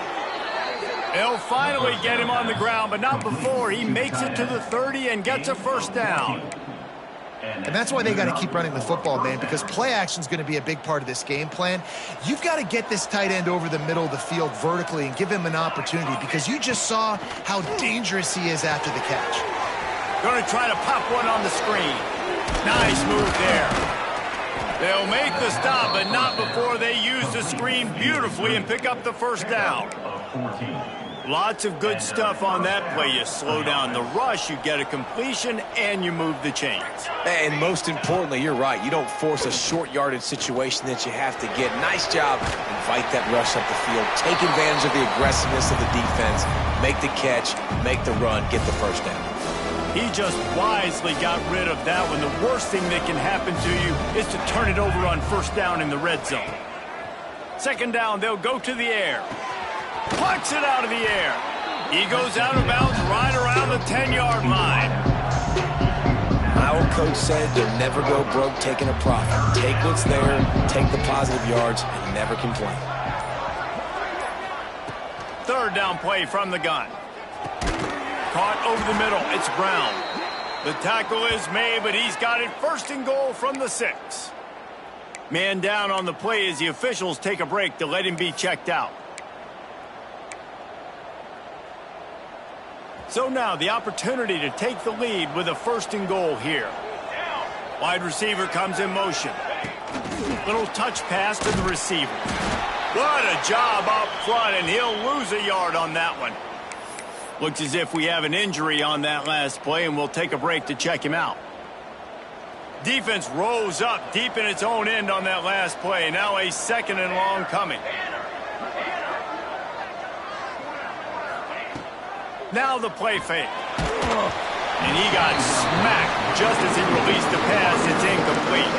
Speaker 1: They'll finally get him on the ground, but not before he makes it to the 30 and gets a first down.
Speaker 2: And that's why they got to keep running the football, man, because play action is going to be a big part of this game plan. You've got to get this tight end over the middle of the field vertically and give him an opportunity, because you just saw how dangerous he is after the catch.
Speaker 1: Going to try to pop one on the screen. Nice move there. They'll make the stop, but not before they use the screen beautifully and pick up the first down. Lots of good stuff on that play. You slow down the rush, you get a completion, and you move the chains.
Speaker 4: And most importantly, you're right. You don't force a short yardage situation that you have to get. Nice job. Invite that rush up the field. Take advantage of the aggressiveness of the defense. Make the catch, make the run, get the first down.
Speaker 1: He just wisely got rid of that one. The worst thing that can happen to you is to turn it over on first down in the red zone. Second down, they'll go to the air. Plucks it out of the air. He goes out of bounds right around the 10-yard line.
Speaker 4: My old coach said you'll never go broke taking a profit. Take what's there, take the positive yards, and never complain.
Speaker 1: Third down play from the gun. Caught over the middle. It's Brown. The tackle is made, but he's got it first and goal from the 6. Man down on the play as the officials take a break to let him be checked out. So now the opportunity to take the lead with a first and goal here. Wide receiver comes in motion. Little touch pass to the receiver. What a job up front, and he'll lose a yard on that one. Looks as if we have an injury on that last play, and we'll take a break to check him out. Defense rose up deep in its own end on that last play. Now a second and long coming. Now the play fake. And he got smacked just as he released the pass. It's incomplete.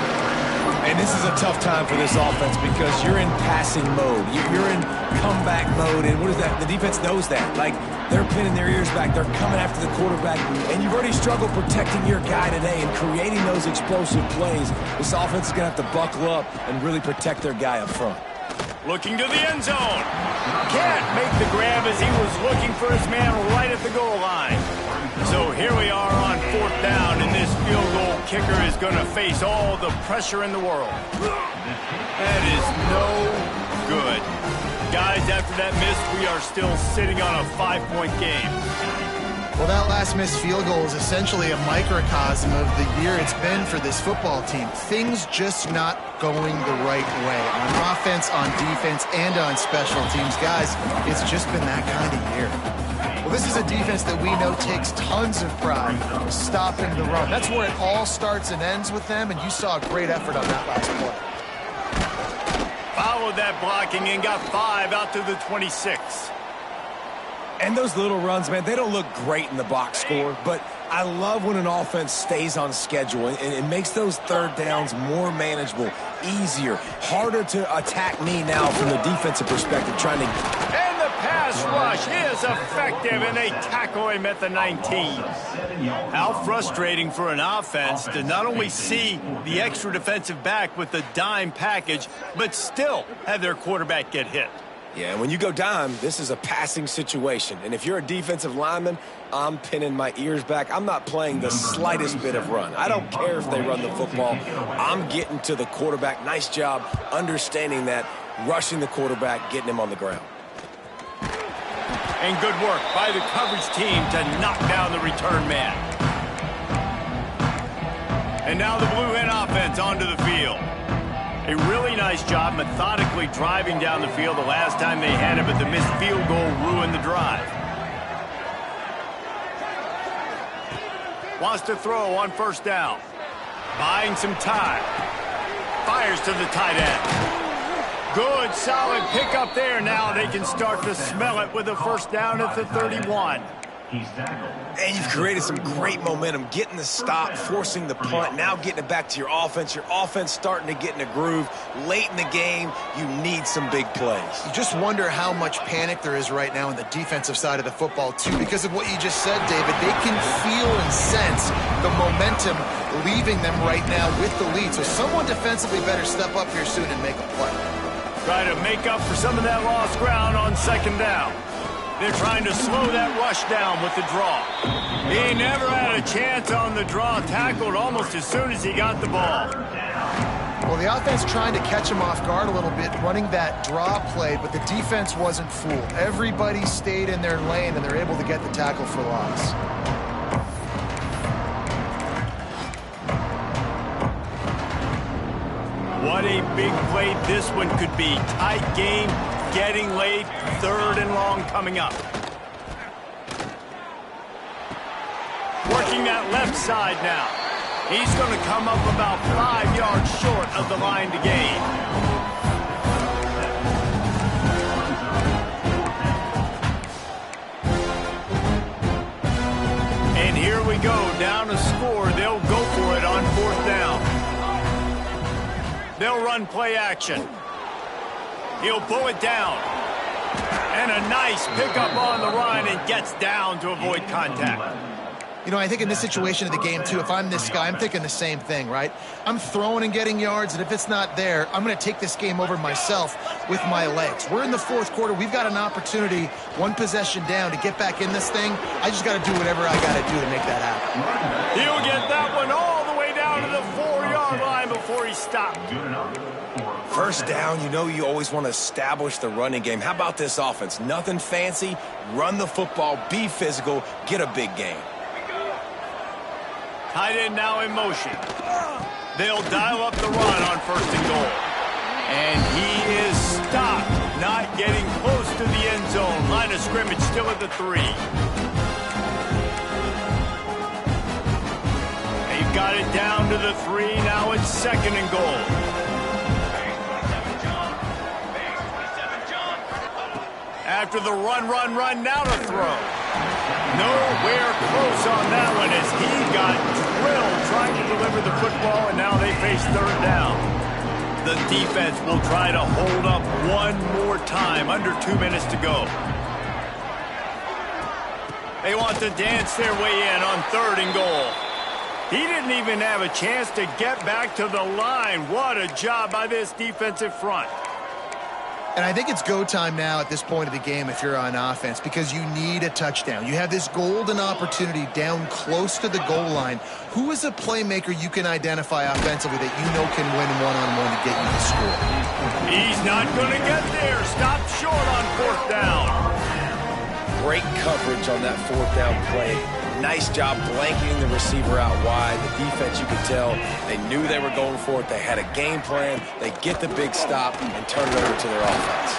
Speaker 4: And this is a tough time for this offense because you're in passing mode. You're in comeback mode. And what is that? The defense knows that. Like, they're pinning their ears back. They're coming after the quarterback. And you've already struggled protecting your guy today and creating those explosive plays. This offense is going to have to buckle up and really protect their guy up front.
Speaker 1: Looking to the end zone. Can't make the grab as he was looking for his man right at the goal line. So here we are on fourth down, and this field goal kicker is going to face all the pressure in the world. That is no good. Guys, after that miss, we are still sitting on a 5-point game.
Speaker 2: Well, that last missed field goal is essentially a microcosm of the year it's been for this football team. Things just not going the right way on offense, on defense, and on special teams. Guys, it's just been that kind of year. Well, this is a defense that we know takes tons of pride stopping the run. That's where it all starts and ends with them, and you saw a great effort on that last play.
Speaker 1: Followed that blocking and got 5 out to the 26.
Speaker 4: And those little runs, man, they don't look great in the box score, but I love when an offense stays on schedule, and it makes those third downs more manageable, easier, harder to attack me now from the defensive perspective, trying to...
Speaker 1: And the pass rush is effective, and they tackle him at the 19. How frustrating for an offense to not only see the extra defensive back with the dime package, but still have their quarterback get hit.
Speaker 4: Yeah, when you go dime, this is a passing situation. And if you're a defensive lineman, I'm pinning my ears back. I'm not playing the slightest bit of run. I don't care if they run the football. I'm getting to the quarterback. Nice job understanding that, rushing the quarterback, getting him on the ground.
Speaker 1: And good work by the coverage team to knock down the return man. And now the Blue Hen offense onto the field. A really nice job methodically driving down the field the last time they had it, but the missed field goal ruined the drive. Wants to throw on first down. Buying some time. Fires to the tight end. Good, solid pickup there. Now they can start to smell it with a first down at the 31.
Speaker 4: And you've created some great momentum, getting the stop, forcing the punt, now getting it back to your offense. Your offense starting to get in a groove. Late in the game, you need some big plays.
Speaker 2: You just wonder how much panic there is right now on the defensive side of the football, too, because of what you just said, David. They can feel and sense the momentum leaving them right now with the lead. So someone defensively better step up here soon and make a play.
Speaker 1: Try to make up for some of that lost ground on second down. They're trying to slow that rush down with the draw. He never had a chance on the draw, tackled almost as soon as he got the ball.
Speaker 2: Well, the offense trying to catch him off guard a little bit, running that draw play, but the defense wasn't fooled. Everybody stayed in their lane, and they're able to get the tackle for loss.
Speaker 1: What a big play this one could be. Tight game, getting late, third and long coming up. Working that left side now. He's going to come up about 5 yards short of the line to gain. And here we go, down a score. They'll go for it on fourth down. They'll run play action. He'll pull it down. And a nice pickup on the run and gets down to avoid contact.
Speaker 2: You know, I think in this situation of the game, too, if I'm this guy, I'm thinking the same thing, right? I'm throwing and getting yards, and if it's not there, I'm going to take this game over myself with my legs. We're in the fourth quarter. We've got an opportunity, one possession down, to get back in this thing. I just got to do whatever I got to do to make that happen.
Speaker 1: He'll get that one all the way down to the 4-yard line before he stopped.
Speaker 4: First down, you know you always want to establish the running game. How about this offense? Nothing fancy. Run the football, be physical, get a big gain.
Speaker 1: Tight end now in motion. They'll dial up the run on first and goal. And he is stopped, not getting close to the end zone. Line of scrimmage still at the 3. They've got it down to the 3. Now it's second and goal. After the run, now to throw. Nowhere close on that one as he got drilled trying to deliver the football, and now they face third down. The defense will try to hold up one more time, under 2 minutes to go. They want to dance their way in on third and goal. He didn't even have a chance to get back to the line. What a job by this defensive front.
Speaker 2: And I think it's go time now at this point of the game if you're on offense, because you need a touchdown. You have this golden opportunity down close to the goal line. Who is a playmaker you can identify offensively that you know can win one-on-one to get you the score?
Speaker 1: He's not going to get there. Stop short on fourth down.
Speaker 4: Great coverage on that fourth down play. Nice job blanketing the receiver out wide. The defense, you could tell, they knew they were going for it. They had a game plan. They get the big stop and turn it over to their offense.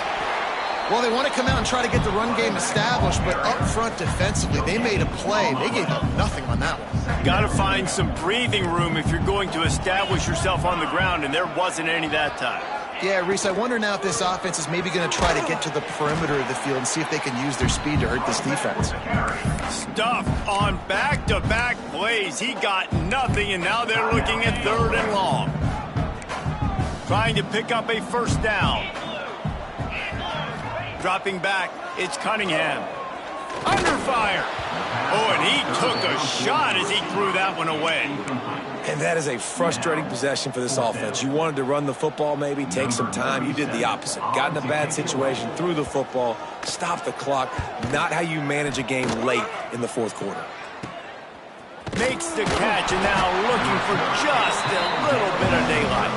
Speaker 2: Well, they want to come out and try to get the run game established, but up front defensively, they made a play. They gave up nothing on that one.
Speaker 1: Got to find some breathing room if you're going to establish yourself on the ground, and there wasn't any that time.
Speaker 2: Yeah, Reese, I wonder now if this offense is maybe going to try to get to the perimeter of the field and see if they can use their speed to hurt this defense.
Speaker 1: Stuff on back-to-back plays. He got nothing, and now they're looking at third and long. Trying to pick up a first down. Dropping back, it's Cunningham. Under fire. Oh, and he took a shot as he threw that one away.
Speaker 4: And that is a frustrating possession for this offense. You wanted to run the football, maybe take some time. You did the opposite. Got in a bad situation, threw the football, stopped the clock. Not how you manage a game late in the fourth quarter.
Speaker 1: Makes the catch, and now looking for just a little bit of daylight.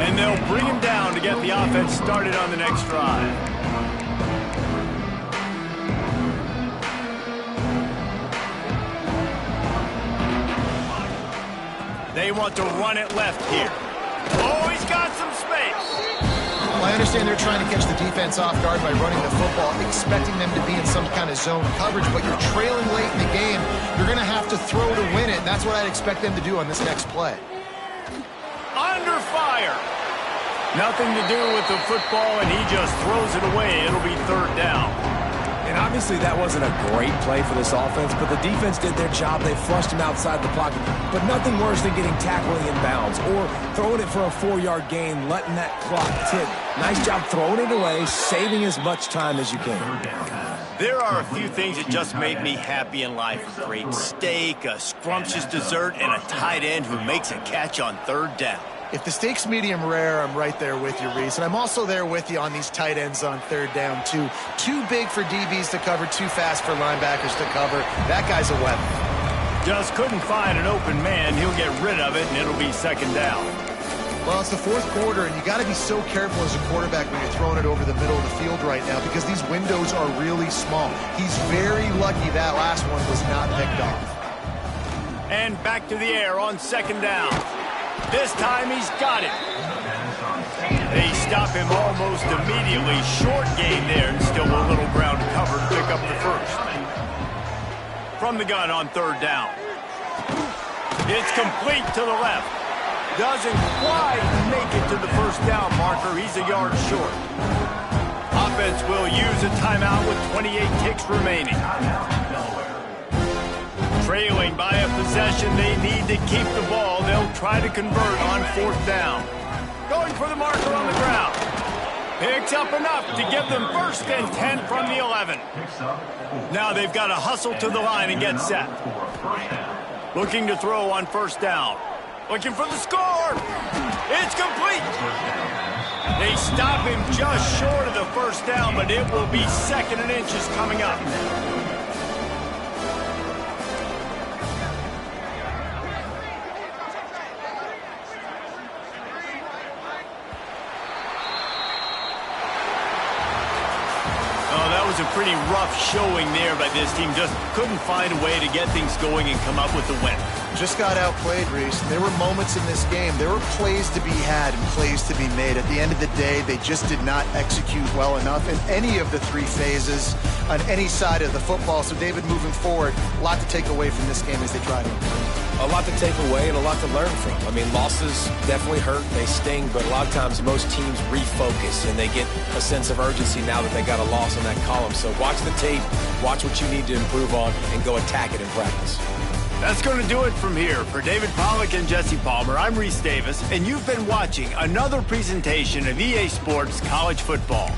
Speaker 1: And they'll bring him down to get the offense started on the next drive. They want to run it left here. Oh, he's got some space.
Speaker 2: Well, I understand they're trying to catch the defense off guard by running the football, expecting them to be in some kind of zone coverage, but you're trailing late in the game. You're going to have to throw to win it, and that's what I'd expect them to do on this next play.
Speaker 1: Under fire. Nothing to do with the football, and he just throws it away. It'll be third down.
Speaker 4: And obviously that wasn't a great play for this offense, but the defense did their job. They flushed him outside the pocket. But nothing worse than getting tackled in bounds or throwing it for a 4-yard gain, letting that clock tick. Nice job throwing it away, saving as much time as you can.
Speaker 1: There are a few things that just make me happy in life. A great steak, a scrumptious dessert, and a tight end who makes a catch on third down.
Speaker 2: If the steak's medium rare, I'm right there with you, Reese. And I'm also there with you on these tight ends on third down, too. Too big for DBs to cover, too fast for linebackers to cover. That guy's a weapon.
Speaker 1: Just couldn't find an open man. He'll get rid of it, and it'll be second down.
Speaker 2: Well, it's the fourth quarter, and you got to be so careful as a quarterback when you're throwing it over the middle of the field right now because these windows are really small. He's very lucky that last one was not picked off.
Speaker 1: And back to the air on second down. This time he's got it. They stop him almost immediately. Short gain there, and still a little ground cover to pick up the first. From the gun on third down. It's complete to the left. Doesn't quite make it to the first down marker. He's a yard short. Offense will use a timeout with 28 ticks remaining. Trailing by a possession, they need to keep the ball. They'll try to convert on fourth down. Going for the marker on the ground. Picks up enough to give them first and 10 from the 11. Now they've got to hustle to the line and get set. Looking to throw on first down. Looking for the score. It's complete. They stop him just short of the first down, but it will be second and inches coming up. A pretty rough showing there by this team. Just couldn't find a way to get things going and come up with the win.
Speaker 2: Just got outplayed, Reese. There were moments in this game. There were plays to be had and plays to be made. At the end of the day, they just did not execute well enough in any of the three phases on any side of the football. So, David, moving forward, a lot to take away from this game as they try to improve.
Speaker 4: A lot to take away and a lot to learn from. I mean, losses definitely hurt, they sting, but a lot of times most teams refocus and they get a sense of urgency now that they got a loss in that column. So watch the tape, watch what you need to improve on, and go attack it in practice.
Speaker 1: That's going to do it from here. For David Pollack and Jesse Palmer, I'm Reese Davis, and you've been watching another presentation of EA Sports College Football.